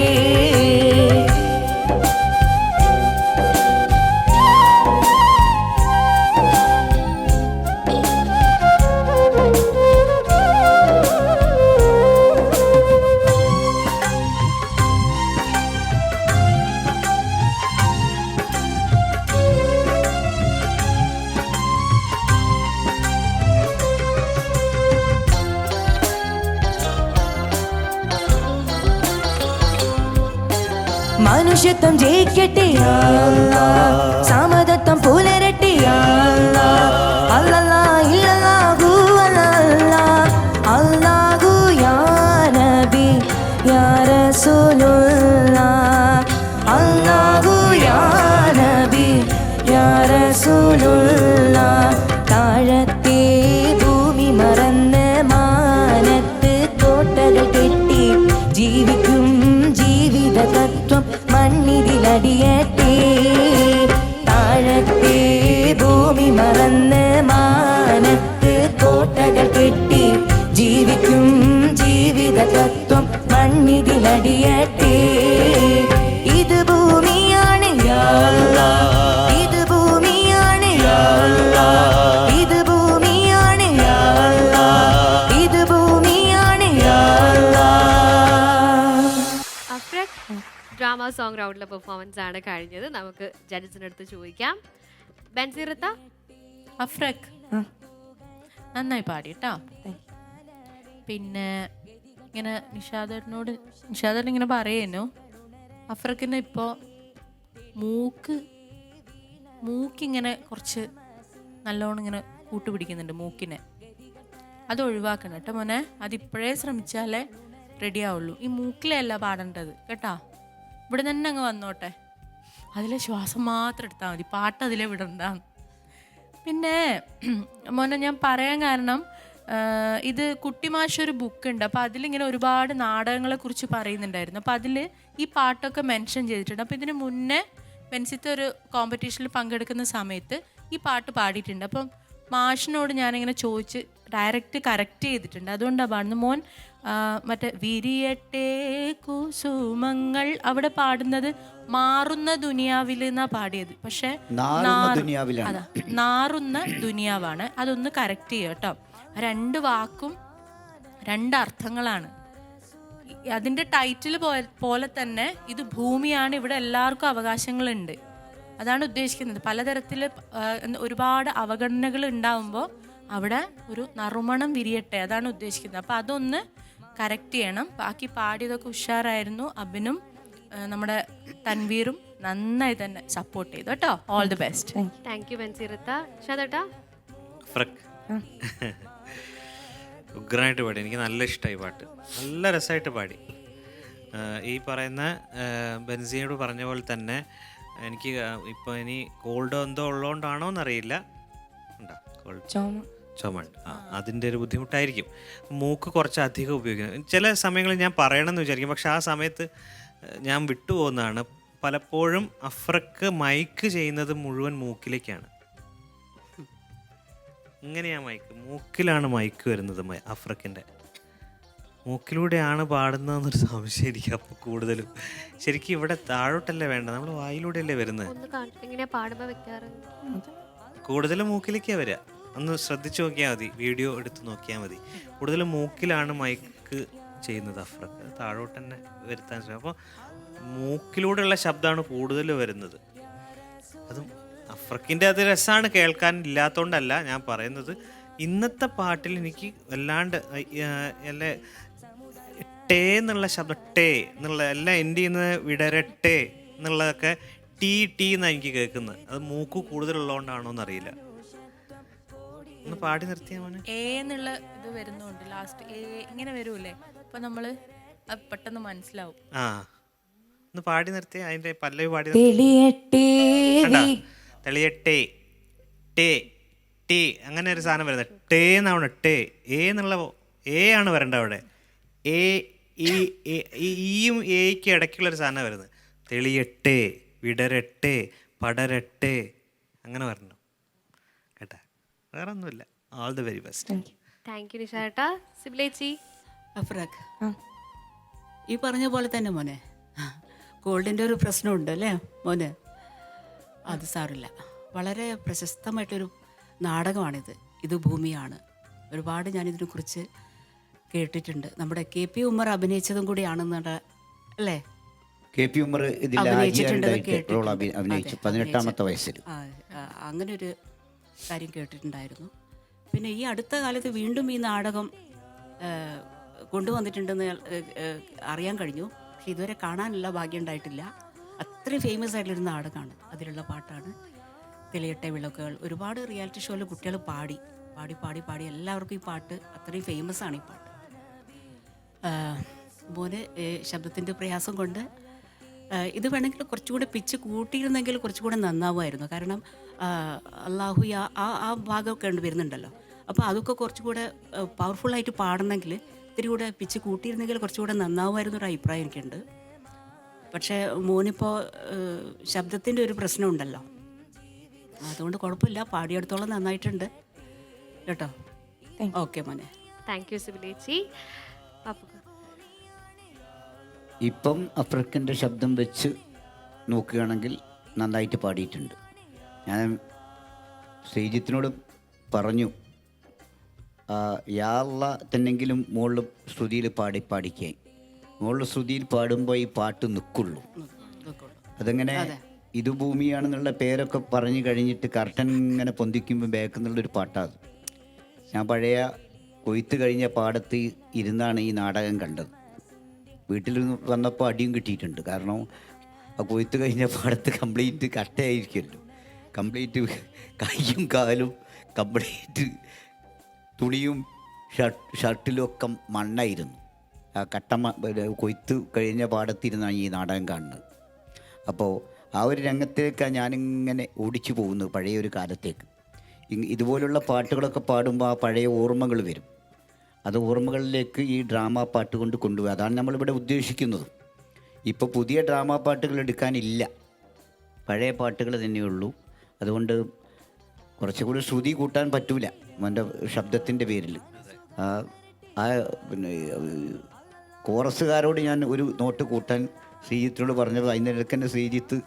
മനുഷ്യത്വം ജയിക്കട്ടെ യാ അല്ലാഹ്, സമതത്വം പുലരട്ടെ യാ അല്ലാഹ്. അല്ലല്ലാ ഇല്ലല്ലാഹു അല്ലല്ലാഹ്, അല്ലാഹു യാ നബി യാ റസൂലുള്ളാഹ്. അല്ലാഹു യാ നബി യാ റസൂലുള്ളാഹ്. താഴത്തെ ഭൂമി മറന്ന് മാനത്ത് കോട്ടകൾ കെട്ടി ജീവിക്കും ജീവിത തത്വം മണ്ണിതിലടിയട്ടെ. താഴത്തെ ഭൂമി മറന്ന് മാനത്ത് കോട്ടകൾ കെട്ടി ജീവിക്കും ജീവിത തത്വം മണ്ണിതിലടിയട്ടെ. ഇത് ഭൂമിയാണ് യാ അല്ലാഹ്, ഇത് ഭൂമിയാണ് യാ അല്ലാഹ്, ഇത് ഭൂമിയാണ് യാ അല്ലാഹ്, ഇത് ഭൂമിയാണ് യാ അല്ലാഹ്. അഫ്രക് ഡ്രാമ സോങ് റൗണ്ടിലെ പെർഫോമൻസ് ആണ് കഴിഞ്ഞത്. നമുക്ക് ജഡ്ജസിന്റെ അടുത്ത് ചോദിക്കാം. ബെൻസിറത്ത, അഫ്രക് നന്നായി പാടി കേട്ടോ. പിന്നെ ഇങ്ങനെ നിഷാദേട്ടൻ ഇങ്ങനെ പറയുന്നു, അഫ്രക്കിന് ഇപ്പോൾ മൂക്കിങ്ങനെ കുറച്ച് നല്ലോണം ഇങ്ങനെ കൂട്ടുപിടിക്കുന്നുണ്ട് മൂക്കിനെ. അത് ഒഴിവാക്കണം കേട്ടോ മോനെ. അതിപ്പോഴേ ശ്രമിച്ചാലേ റെഡി ആവുള്ളൂ. ഈ മൂക്കിലല്ല പാടേണ്ടത് കേട്ടോ. ഇവിടെ തന്നെ അങ്ങ് വന്നോട്ടെ. അതിലെ ശ്വാസം മാത്രം എടുത്താൽ മതി, പാട്ട് അതിലെ വിടണ്ട. പിന്നെ മോനെ ഞാൻ പറയാൻ കാരണം, ഇത് കുട്ടിമാഷ ഒരു ബുക്കുണ്ട്. അപ്പോൾ അതിലിങ്ങനെ ഒരുപാട് നാടകങ്ങളെക്കുറിച്ച് പറയുന്നുണ്ടായിരുന്നു. അപ്പോൾ അതിൽ ഈ പാട്ടൊക്കെ മെൻഷൻ ചെയ്തിട്ടുണ്ട്. അപ്പോൾ ഇതിന് മുന്നേ ബെൻസിത്തെ ഒരു കോമ്പറ്റീഷനിൽ പങ്കെടുക്കുന്ന സമയത്ത് ഈ പാട്ട് പാടിയിട്ടുണ്ട്. അപ്പം മാഷിനോട് ഞാനിങ്ങനെ ചോദിച്ച് ഡയറക്റ്റ് കറക്റ്റ് ചെയ്തിട്ടുണ്ട്. അതുകൊണ്ടാണ് പാടുന്നത്. മോൻ മറ്റേ വിരിയട്ടെ കുസുമങ്ങൾ അവിടെ പാടുന്നത് മാറുന്ന ദുനിയാവിൽ എന്നാ പാടിയത്. പക്ഷെ അതാ നാറുന്ന ദുനിയാവാണ്. അതൊന്ന് കറക്റ്റ് ചെയ്യുക കേട്ടോ. രണ്ട് വാക്കും രണ്ടർത്ഥങ്ങളാണ്. അതിൻ്റെ ടൈറ്റിൽ പോലെ തന്നെ ഇത് ഭൂമിയാണ്, ഇവിടെ എല്ലാവർക്കും അവകാശങ്ങളുണ്ട്. അതാണ് ഉദ്ദേശിക്കുന്നത്. പലതരത്തിൽ ഒരുപാട് അവഗണനകൾ ഉണ്ടാവുമ്പോൾ അവിടെ ഒരു നറുമണം വിരിയട്ടെ, അതാണ് ഉദ്ദേശിക്കുന്നത്. അപ്പോൾ അതൊന്ന് കറക്റ്റ് ചെയ്യണം. ബാക്കി പാടിയതൊക്കെ ഉഷാറായിരുന്നു. അബിനും നമ്മുടെ തൻവീറും നന്നായി തന്നെ സപ്പോർട്ട് ചെയ്തു കേട്ടോ. All the best. Thank you ബൻസീറത്ത. ഷാദേട്ടാ? ഉഗ്രായിട്ട് പാടി, എനിക്ക് നല്ല ഇഷ്ടമായി പാട്ട്, നല്ല രസമായിട്ട് പാടി. ഈ പറയുന്ന ബെൻസിയോട് പറഞ്ഞ പോലെ തന്നെ എനിക്ക് ഇപ്പോൾ ഇനി കോൾഡ് എന്തോ ഉള്ളതുകൊണ്ടാണോ എന്നറിയില്ല, ഉണ്ടോ ചുമണ്ട്, അതിൻ്റെ ഒരു ബുദ്ധിമുട്ടായിരിക്കും. മൂക്ക് കുറച്ച് അധികം ഉപയോഗിക്കുന്നത് ചില സമയങ്ങളിൽ ഞാൻ പറയണമെന്ന് വിചാരിക്കും, പക്ഷെ ആ സമയത്ത് ഞാൻ വിട്ടുപോകുന്നതാണ്. പലപ്പോഴും അഫ്രക്ക് മൈക്ക് ചെയ്യുന്നത് മുഴുവൻ മൂക്കിലേക്കാണ്. ഇങ്ങനെയാ മൈക്ക്, മൂക്കിലാണ് മൈക്ക് വരുന്നത്. അഫ്രക്കിൻ്റെ മൂക്കിലൂടെയാണ് പാടുന്നതെന്നൊരു സംശയം എനിക്ക്. അപ്പോൾ കൂടുതലും ശരിക്കും ഇവിടെ താഴോട്ടല്ലേ വേണ്ടത്, നമ്മൾ വായിലൂടെയല്ലേ വരുന്നത്. കൂടുതലും മൂക്കിലേക്കാണ് വരിക. ഒന്ന് ശ്രദ്ധിച്ചു നോക്കിയാൽ മതി, വീഡിയോ എടുത്ത് നോക്കിയാൽ മതി. കൂടുതലും മൂക്കിലാണ് മൈക്ക് ചെയ്യുന്നത് അഫ്രക്ക്, താഴോട്ട് തന്നെ വരുത്താൻ ശ്രമിക്കും. അപ്പോൾ മൂക്കിലൂടെയുള്ള ശബ്ദമാണ് കൂടുതൽ വരുന്നത്. അതും അഫ്രക്കിൻ്റെ അത് രസമാണ് കേൾക്കാൻ, ഇല്ലാത്തതുകൊണ്ടല്ല ഞാൻ പറയുന്നത്. ഇന്നത്തെ പാട്ടിൽ എനിക്ക് വല്ലാണ്ട് എല്ലാ ടേ എന്നുള്ള ശബ്ദം, ടേ എന്നുള്ള എല്ലാം എൻ്റെ ചെയ്യുന്നത് വിടരട്ടെ എന്നുള്ളതൊക്കെ ടീ ടീ എന്നാണ് എനിക്ക് കേൾക്കുന്നത്. അത് മൂക്ക് കൂടുതലുള്ളതുകൊണ്ടാണോ എന്നറിയില്ല. ഒന്ന് പാടി നിർത്തിയാ മോനെ. എ എന്നുള്ള ഇത് വരുന്നുണ്ട് ലാസ്റ്റ്, എ ഇങ്ങനെ വരൂലേ, അപ്പൊ നമ്മള് പെട്ടെന്ന് മനസ്സിലാവും. ആ ഒന്ന് പാടി നിർത്തിയ അതിന്റെ പല്ലവി പാടി. തെളിയട്ടെ ടേ ടേ അങ്ങനെ ഒരു സാധനം വരുന്നത്. ടേ എന്നാണ് ടേ, എ എന്നുള്ള എ ആണ് വരേണ്ടത് അവിടെ. എ ഈയും എയ്ക്ക് ഇടയ്ക്കുള്ളൊരു സാധനം വരുന്നത്. തെളിയട്ടെ, വിടരട്ടെ, പടരട്ടെ, അങ്ങനെ വരണം കേട്ടാ. വേറെ ഒന്നുമില്ല. All the very best. Thank you നിഷാട്ടാ. സിബ്ലേച്ചി? അഫ്രക്, ഈ പറഞ്ഞ പോലെ തന്നെ മോനെ, ഗോൾഡിൻ്റെ ഒരു പ്രശ്നമുണ്ട് അല്ലേ മോനെ? അത് സാറില്ല, വളരെ പ്രശസ്തമായിട്ടൊരു നാടകമാണിത്. ഇത് ഭൂമിയാണ്. ഒരുപാട് ഞാനിതിനെക്കുറിച്ച് കേട്ടിട്ടുണ്ട്. നമ്മുടെ KP ഉമ്മർ അഭിനയിച്ചതും കൂടിയാണെന്നുള്ള അല്ലേ? KP ഉമ്മർ അഭിനയിച്ചു 18-ാമത്തെ വയസ്സിൽ. അങ്ങനെ ഒരു കാര്യം കേട്ടിട്ടുണ്ടായിരുന്നു. പിന്നെ ഈ അടുത്ത കാലത്ത് വീണ്ടും ഈ നാടകം കൊണ്ടുവന്നിട്ടുണ്ടെന്ന് അറിയാൻ കഴിഞ്ഞു. പക്ഷെ ഇതുവരെ കാണാനുള്ള ഭാഗ്യം ഉണ്ടായിട്ടില്ല. അത്രയും ഫേമസ് ആയിട്ടുള്ളൊരു നാടകമാണ്. അതിലുള്ള പാട്ടാണ് തെളിയട്ടെ വിളക്കുകൾ. ഒരുപാട് റിയാലിറ്റി ഷോയിൽ കുട്ടികൾ പാടി പാടി പാടി പാടി എല്ലാവർക്കും ഈ പാട്ട് അത്രയും ഫേമസ് ആണ്. ഈ പാട്ട് മോന് ശബ്ദത്തിൻ്റെ പ്രയാസം കൊണ്ട് ഇത് വേണമെങ്കിൽ കുറച്ചുകൂടെ പിച്ച് കൂട്ടിയിരുന്നെങ്കിൽ കുറച്ചുകൂടെ നന്നാവുമായിരുന്നു. കാരണം അള്ളാഹു ആ ഭാഗമൊക്കെ വരുന്നുണ്ടല്ലോ. അപ്പോൾ അതൊക്കെ കുറച്ചുകൂടെ പവർഫുള്ളായിട്ട് പാടണമെങ്കിൽ ഇത്തിരി കൂടെ പിച്ച് കൂട്ടിയിരുന്നെങ്കിൽ കുറച്ചുകൂടെ നന്നാവുമായിരുന്നു ഒരു അഭിപ്രായം എനിക്കുണ്ട്. പക്ഷേ മോനിപ്പോൾ ശബ്ദത്തിൻ്റെ ഒരു പ്രശ്നമുണ്ടല്ലോ, അതുകൊണ്ട് കുഴപ്പമില്ല, പാടിയെടുത്തോളം നന്നായിട്ടുണ്ട് കേട്ടോ. ഓക്കെ മോനെ. താങ്ക് യു സിബിലേച്ചി. ഇപ്പം അഫ്രക്കിൻ്റെ ശബ്ദം വെച്ച് നോക്കുകയാണെങ്കിൽ നന്നായിട്ട് പാടിയിട്ടുണ്ട്. ഞാൻ ശ്രീജിത്തിനോട് പറഞ്ഞു, യാള്ള തന്നെങ്കിലും മുകളിൽ ശ്രുതിയിൽ പാടിക്കാൻ. മുകളിൽ ശ്രുതിയിൽ പാടുമ്പോൾ ഈ പാട്ട് നിൽക്കുള്ളൂ. അതങ്ങനെ ഇത് ഭൂമിയാണെന്നുള്ള പേരൊക്കെ പറഞ്ഞു കഴിഞ്ഞിട്ട് കർട്ടൻ ഇങ്ങനെ പൊന്തിക്കുമ്പോൾ ബാക്കെന്നുള്ളൊരു പാട്ടാണ്. ഞാൻ പഴയ കൊയ്ത്ത് കഴിഞ്ഞ പാടത്ത് ഇരുന്നാണ് ഈ നാടകം കണ്ടത്. വീട്ടിൽ വന്നപ്പോൾ അടിയും കിട്ടിയിട്ടുണ്ട്. കാരണം ആ കൊയ്ത്ത് കഴിഞ്ഞ പാടത്ത് കംപ്ലീറ്റ് കട്ടയായിരിക്കുമല്ലോ, കംപ്ലീറ്റ് കൈയും കാലും കംപ്ലീറ്റ് തുണിയും ഷർട്ടിലും ഒക്കെ മണ്ണായിരുന്നു. ആ കൊയ്ത്ത് കഴിഞ്ഞ പാടത്തിരുന്നാണ് ഈ നാടകം കാണുന്നത്. അപ്പോൾ ആ ഒരു രംഗത്തേക്കാണ് ഞാനിങ്ങനെ ഓടിച്ചു പോകുന്നത്, പഴയ ഒരു കാലത്തേക്ക്. ഇതുപോലുള്ള പാട്ടുകളൊക്കെ പാടുമ്പോൾ ആ പഴയ ഓർമ്മകൾ വരും. അത് ഓർമ്മകളിലേക്ക് ഈ ഡ്രാമ പാട്ട് കൊണ്ട് കൊണ്ടുപോകുക. അതാണ് നമ്മളിവിടെ ഉദ്ദേശിക്കുന്നത്. ഇപ്പോൾ പുതിയ ഡ്രാമ പാട്ടുകൾ എടുക്കാനില്ല, പഴയ പാട്ടുകൾ തന്നെയുള്ളൂ. അതുകൊണ്ട് കുറച്ചുകൂടി ശ്രുതി കൂട്ടാൻ പറ്റൂല മോൻ്റെ ശബ്ദത്തിൻ്റെ പേരിൽ. ആ പിന്നെ കോറസുകാരോട് ഞാൻ ഒരു നോട്ട് കൂട്ടാൻ ശ്രീജിത്തിനോട് പറഞ്ഞത് അതിനിടയ്ക്ക് തന്നെ ശ്രീജിത്ത്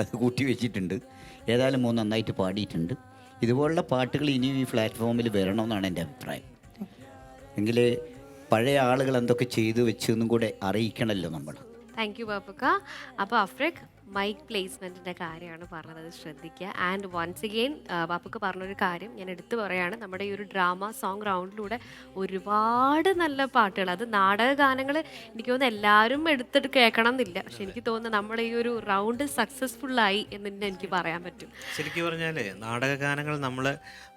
അത് കൂട്ടി വെച്ചിട്ടുണ്ട്. ഏതായാലും മൂന്ന് നന്നായിട്ട് പാടിയിട്ടുണ്ട്. ഇതുപോലുള്ള പാട്ടുകൾ ഇനിയും ഈ പ്ലാറ്റ്ഫോമിൽ വരണമെന്നാണ് എൻ്റെ അഭിപ്രായം. എങ്കിലേ പഴയ ആളുകൾ എന്തൊക്കെ ചെയ്തു വെച്ചെന്നും കൂടെ അറിയിക്കണമല്ലോ നമ്മൾ. Thank you Bappukka. അപ്പോൾ അഫ്രക് മൈക്ക് പ്ലേസ്മെൻറ്റിൻ്റെ കാര്യമാണ് പറഞ്ഞത്, ശ്രദ്ധിക്കുക. ആൻഡ് വൺസ് അഗെയിൻ ബാപ്പുക്ക പറഞ്ഞൊരു കാര്യം ഞാൻ എടുത്തു പറയുകയാണ്. നമ്മുടെ ഈ ഒരു ഡ്രാമ സോങ് റൗണ്ടിലൂടെ ഒരുപാട് നല്ല പാട്ടുകൾ, അത് നാടക ഗാനങ്ങൾ എനിക്ക് തോന്നുന്നു എല്ലാവരും എടുത്തിട്ട് കേൾക്കണം എന്നില്ല, പക്ഷെ എനിക്ക് തോന്നുന്നു നമ്മുടെ ഈ ഒരു റൗണ്ട് സക്സസ്ഫുള്ളായി എന്ന് തന്നെ എനിക്ക് പറയാൻ പറ്റും. ശരിക്കും പറഞ്ഞാൽ നാടക ഗാനങ്ങൾ നമ്മൾ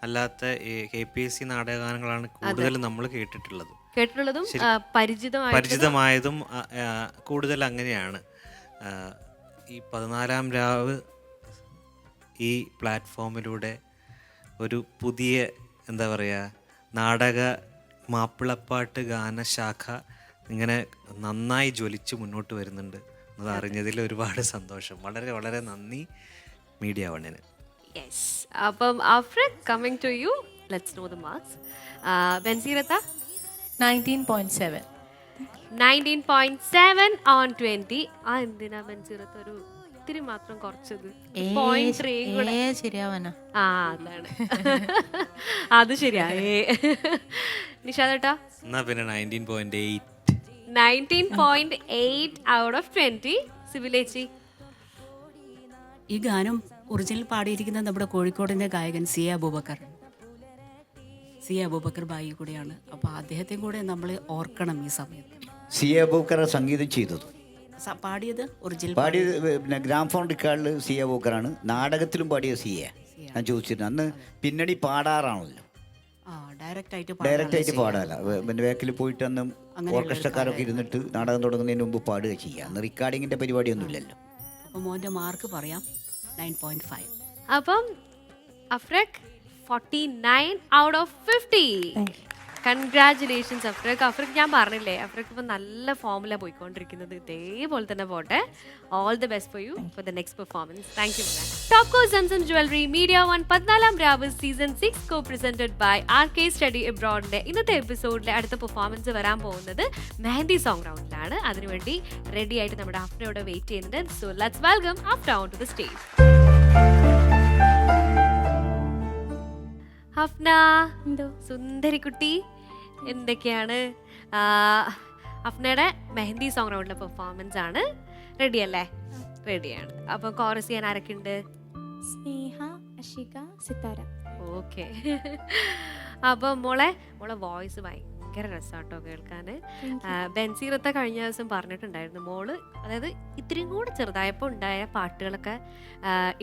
അല്ലാത്ത ഈ KPSC നാടക ഗാനങ്ങളാണ് കൂടുതൽ നമ്മൾ കേട്ടിട്ടുള്ളതും പരിചിതമായതും കൂടുതൽ അങ്ങനെയാണ്. ഈ 14ാം രാവ് ഈ പ്ലാറ്റ്ഫോമിലൂടെ ഒരു പുതിയ എന്താ പറയുക നാടക മാപ്പിളപ്പാട്ട് ഗാനശാഖ ഇങ്ങനെ നന്നായി ജ്വലിച്ച് മുന്നോട്ട് വരുന്നുണ്ട്. അത് അറിഞ്ഞതിൽ ഒരുപാട് സന്തോഷം. വളരെ വളരെ നന്ദി മീഡിയ വണ്ണിന്. യെസ്. അപ്പം Afrak, coming to you, let's know the marks. ബെൻസീറത്ത 19.7. 19.7 on 20. ആ എന്തിനാ ബെൻസീറത്ത് ഒരു ഇത്തിരി മാത്രം കുറച്ചത്? ശരിയാവാനാ? ആ അതാണ്. അത് ശരിയാ. നിഷാദേട്ടാ? എന്നാ പിന്നെ 19.8. 19.8 out of 20. സിവിലേച്ചി? ഈ ഗാനം ഒറിജിനൽ പാടിയിരിക്കുന്നത് നമ്മുടെ കോഴിക്കോടിൻ്റെ ഗായകൻ സി അബൂബക്കർ ബായി കൂടെയാണ്. അപ്പോൾ അദ്ദേഹത്തെ കൂടെ നമ്മൾ ഓർക്കണം ഈ സമയത്ത്. സി അബൂബക്കർ സംഗീതം ചെയ്തത്, പാടിയത് ഒറിജിനൽ പാടിയത് പിന്നെ ഗ്രാംഫോൺ റിക്കാർഡിൽ സി അബൂബക്കറാണ്. നാടകത്തിലും പാടിയ സി എ. ഞാൻ ചോദിച്ചിരുന്നു അന്ന് പിന്നണി പാടാറാണല്ലോ, ഡയറക്റ്റ് ആയിട്ട് പാടാല്ല. പിന്നെ ബാക്കിൽ പോയിട്ട് അന്ന് ഓർക്കസ്ട്രക്കാരൊക്കെ ഇരുന്നിട്ട് നാടകം തുടങ്ങുന്നതിന് മുമ്പ് പാടുക ചെയ്യുക. അന്ന് റെക്കോർഡിങ്ങിൻ്റെ പരിപാടിയൊന്നും ഇല്ലല്ലോ. അപ്പോൾ മോൻ്റെ മാർക്ക് പറയാം 9.5. അപ്പം അഫ്രക് 49 out of 50. കൺഗ്രാറ്റുലേഷൻസ് അഫ്രക്. അഫ്രക് ഞാൻ പറഞ്ഞില്ലേ, അഫ്രക് ഇപ്പം നല്ല ഫോമിലാണ് പോയിക്കൊണ്ടിരിക്കുന്നത്. ഇതേപോലെ തന്നെ പോട്ടെ. All the best for you for the next performance. Thank you. Topco Zamzam jewellery media 1 14ാം രാവ് season 6 co presented by RK study എബ്രോഡിന്റെ ഇന്നത്തെ എപ്പിസോഡിലെ അടുത്ത പെർഫോമൻസ് വരാൻ പോകുന്നത് മെഹന്തി സോങ് റൗണ്ടിലാണ്. അതിനുവേണ്ടി റെഡി ആയിട്ട് നമ്മുടെ അഫ്നയോട് വെയിറ്റ് ചെയ്യുന്നുണ്ട്. So let's welcome Afna on to the stage. Afna, സുന്ദരിക്കുട്ടി, എന്തൊക്കെയാണ്? അഫ്നയുടെ മെഹന്തി സോങ് റൗണ്ടിലെ പെർഫോമൻസ് ആണ്. റെഡി അല്ലേ? റെഡിയാണ്. അപ്പോൾ കോറസ് ചെയ്യാൻ ആരൊക്കെ ഉണ്ട്? സ്നേഹ, അഷിക, സിത്താര. ഓക്കെ. അപ്പോൾ മോളെ വോയിസ് ഭയങ്കര രസമാട്ടോ കേൾക്കാൻ. ബെൻസീറത്തെ കഴിഞ്ഞ ദിവസം പറഞ്ഞിട്ടുണ്ടായിരുന്നു മോള്, അതായത് ഇത്രയും കൂടെ ചെറുതായപ്പോൾ ഉണ്ടായ പാട്ടുകളൊക്കെ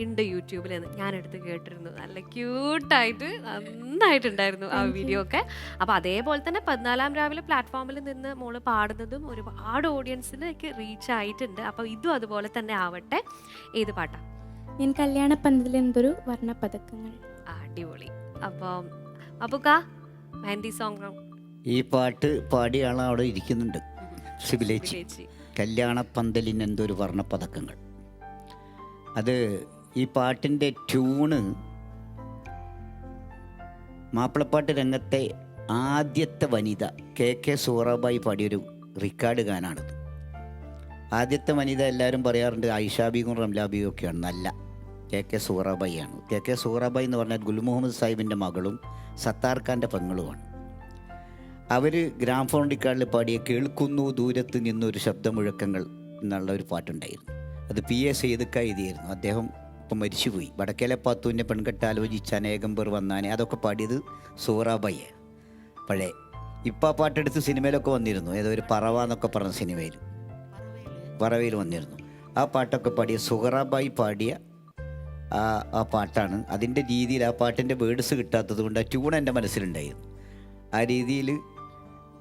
ഉണ്ട് യൂട്യൂബിൽ എന്ന് ഞാനെടുത്ത് കേട്ടിരുന്നു. നല്ല ക്യൂട്ടായിട്ട് നന്നായിട്ടുണ്ടായിരുന്നു ആ വീഡിയോ ഒക്കെ. അപ്പോൾ അതേപോലെ തന്നെ 14ാം രാവിലെ പ്ലാറ്റ്ഫോമിൽ നിന്ന് മോള് പാടുന്നതും ഒരുപാട് ഓഡിയൻസിലേക്ക് റീച്ച് ആയിട്ടുണ്ട്. അപ്പോൾ ഇതും അതുപോലെ തന്നെ ആവട്ടെ. ഏത് പാട്ടാ? ഞാൻ കല്യാണപ്പന്തലിൽ എന്തൊരു വർണ്ണപ്പതക്കങ്ങൾ. അടിപൊളി. അപ്പം അപ്പുക്ക, മെഹന്തി സോങ് ഈ പാട്ട് പാടിയ ആൾ അവിടെ ഇരിക്കുന്നുണ്ട്, സിബിലേച്ചി. കല്യാണപ്പന്തലിന് എന്തൊരു വർണ്ണപ്പതക്കങ്ങൾ. അത് ഈ പാട്ടിൻ്റെ ട്യൂണ് മാപ്പിളപ്പാട്ട് രംഗത്തെ ആദ്യത്തെ വനിത KK സൂറാബായി പാടിയൊരു റെക്കോർഡ് ഗാനാണിത്. ആദ്യത്തെ വനിത എല്ലാവരും പറയാറുണ്ട് ഐഷാബീഗും റംലാബീഗും ഒക്കെയാണ്. നല്ല KK സൂറാബായി ആണ്. KK സൂറാബായി എന്ന് പറഞ്ഞാൽ ഗുൽ മുഹമ്മദ് സാഹിബിൻ്റെ മകളും സത്താർ ഖാൻ്റെ പെങ്ങളുമാണ്. അവർ ഗ്രാംഫോൺ റിക്കാർഡിൽ പാടിയ കേൾക്കുന്നു ദൂരത്ത് നിന്നൊരു ശബ്ദമുഴക്കങ്ങൾ എന്നുള്ള ഒരു പാട്ടുണ്ടായിരുന്നു. അത് PA സെയ്ദക്ക എഴുതിയായിരുന്നു. അദ്ദേഹം ഇപ്പം മരിച്ചുപോയി. വടക്കേലെ പാത്തൂൻ്റെ പെൺകെട്ട് ആലോചിച്ച അനേകം പേർ വന്നാനെ അതൊക്കെ പാടിയത് സൂറാബായി പഴയ. ഇപ്പം ആ പാട്ടെടുത്ത് സിനിമയിലൊക്കെ വന്നിരുന്നു. ഏതോ ഒരു പറവ എന്നൊക്കെ പറഞ്ഞ സിനിമയിൽ, പറവയിൽ വന്നിരുന്നു. ആ പാട്ടൊക്കെ പാടിയ സുഹറാബായി പാടിയ ആ പാട്ടാണ്. അതിൻ്റെ രീതിയിൽ ആ പാട്ടിൻ്റെ വേർഡ്സ് കിട്ടാത്തത് കൊണ്ട് ആ ട്യൂൺ എൻ്റെ മനസ്സിലുണ്ടായിരുന്നു. ആ രീതിയിൽ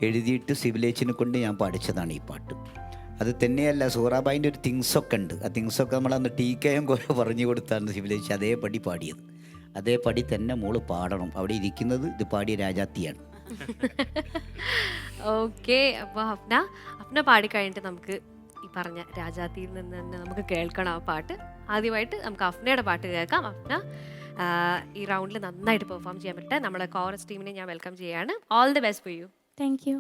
എഴുതിയിട്ട് സിവിലേച്ചിനെ കൊണ്ട് ഞാൻ പഠിച്ചതാണ് ഈ പാട്ട്. അത് തന്നെയല്ല, സൂറാബായിൻ്റെ ഒരു തിങ്സൊക്കെ ഉണ്ട്. ആ തിങ്സൊക്കെ നമ്മളന്ന് TKM പറഞ്ഞു കൊടുത്താണ് സിവിലേച്ചി അതേപടി പാടിയത്. അതേപടി തന്നെ മോള് പാടണം. അവിടെ ഇരിക്കുന്നത് ഇത് പാടിയ രാജാത്തിയാണ്. ഓക്കെ. അപ്പോൾ അഫ്ന പാടിക്കഴിഞ്ഞിട്ട് നമുക്ക് ഈ പറഞ്ഞ രാജാത്തിയിൽ നിന്ന് തന്നെ നമുക്ക് കേൾക്കണം ആ പാട്ട്. ആദ്യമായിട്ട് നമുക്ക് അഫ്നയുടെ പാട്ട് കേൾക്കാം. അഫ്ന ഈ റൗണ്ടിൽ നന്നായിട്ട് പെർഫോം ചെയ്യാൻ പറ്റട്ടെ. നമ്മുടെ കോറസ് ടീമിനെ ഞാൻ വെൽക്കം ചെയ്യാണ്. All the best for you. Thank you.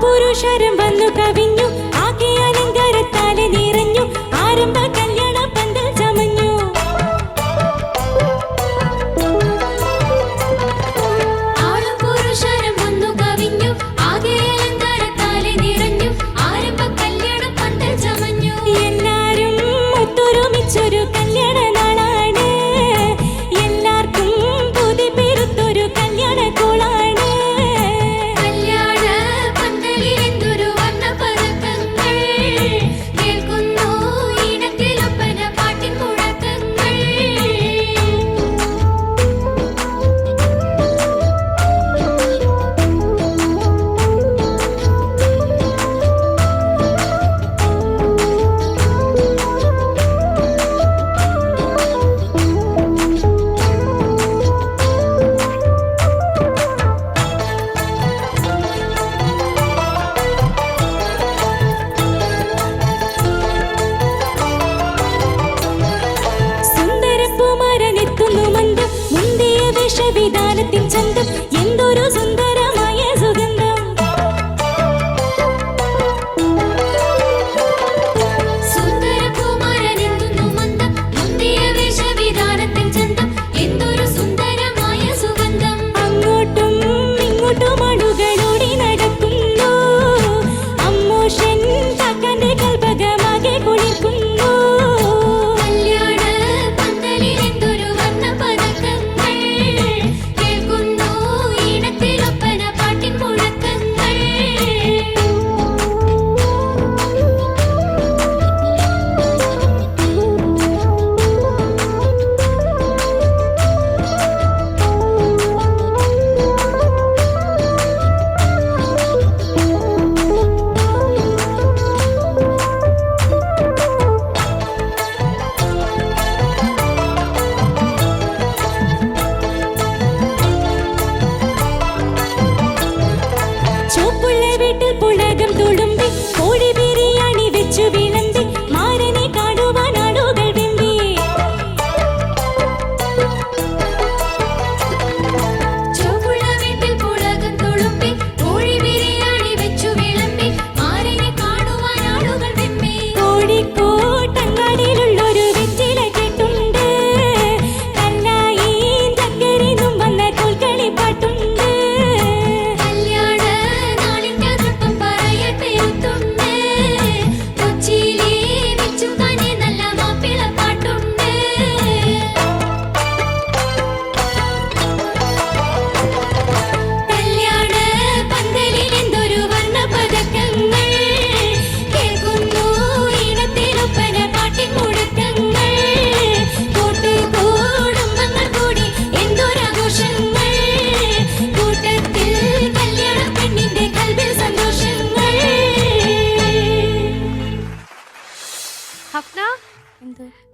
പുരുഷരം വന്നു കവിഞ്ഞു ആകെ അലങ്കാരത്താലെ നിറഞ്ഞു ആരംഭ കല്യാണ പന്തൽ ചമഞ്ഞു ആളും പുരുഷരം വന്നു കവിഞ്ഞു ആകെ അലങ്കാരത്താലെ നിറഞ്ഞു ആരംഭ കല്യാണ പന്തൽ ചമഞ്ഞു എല്ലാരും ഒത്തൊരുമിച്ചൊരു കല്യാണ നാളാണ് എല്ലാവർക്കും പുതി പെരുത്തൊരു കല്യാണ കോളാണ് കല്യാണ പന്തലിലെന്തൊരു വർണ്ണ പതക്കങ്ങൾ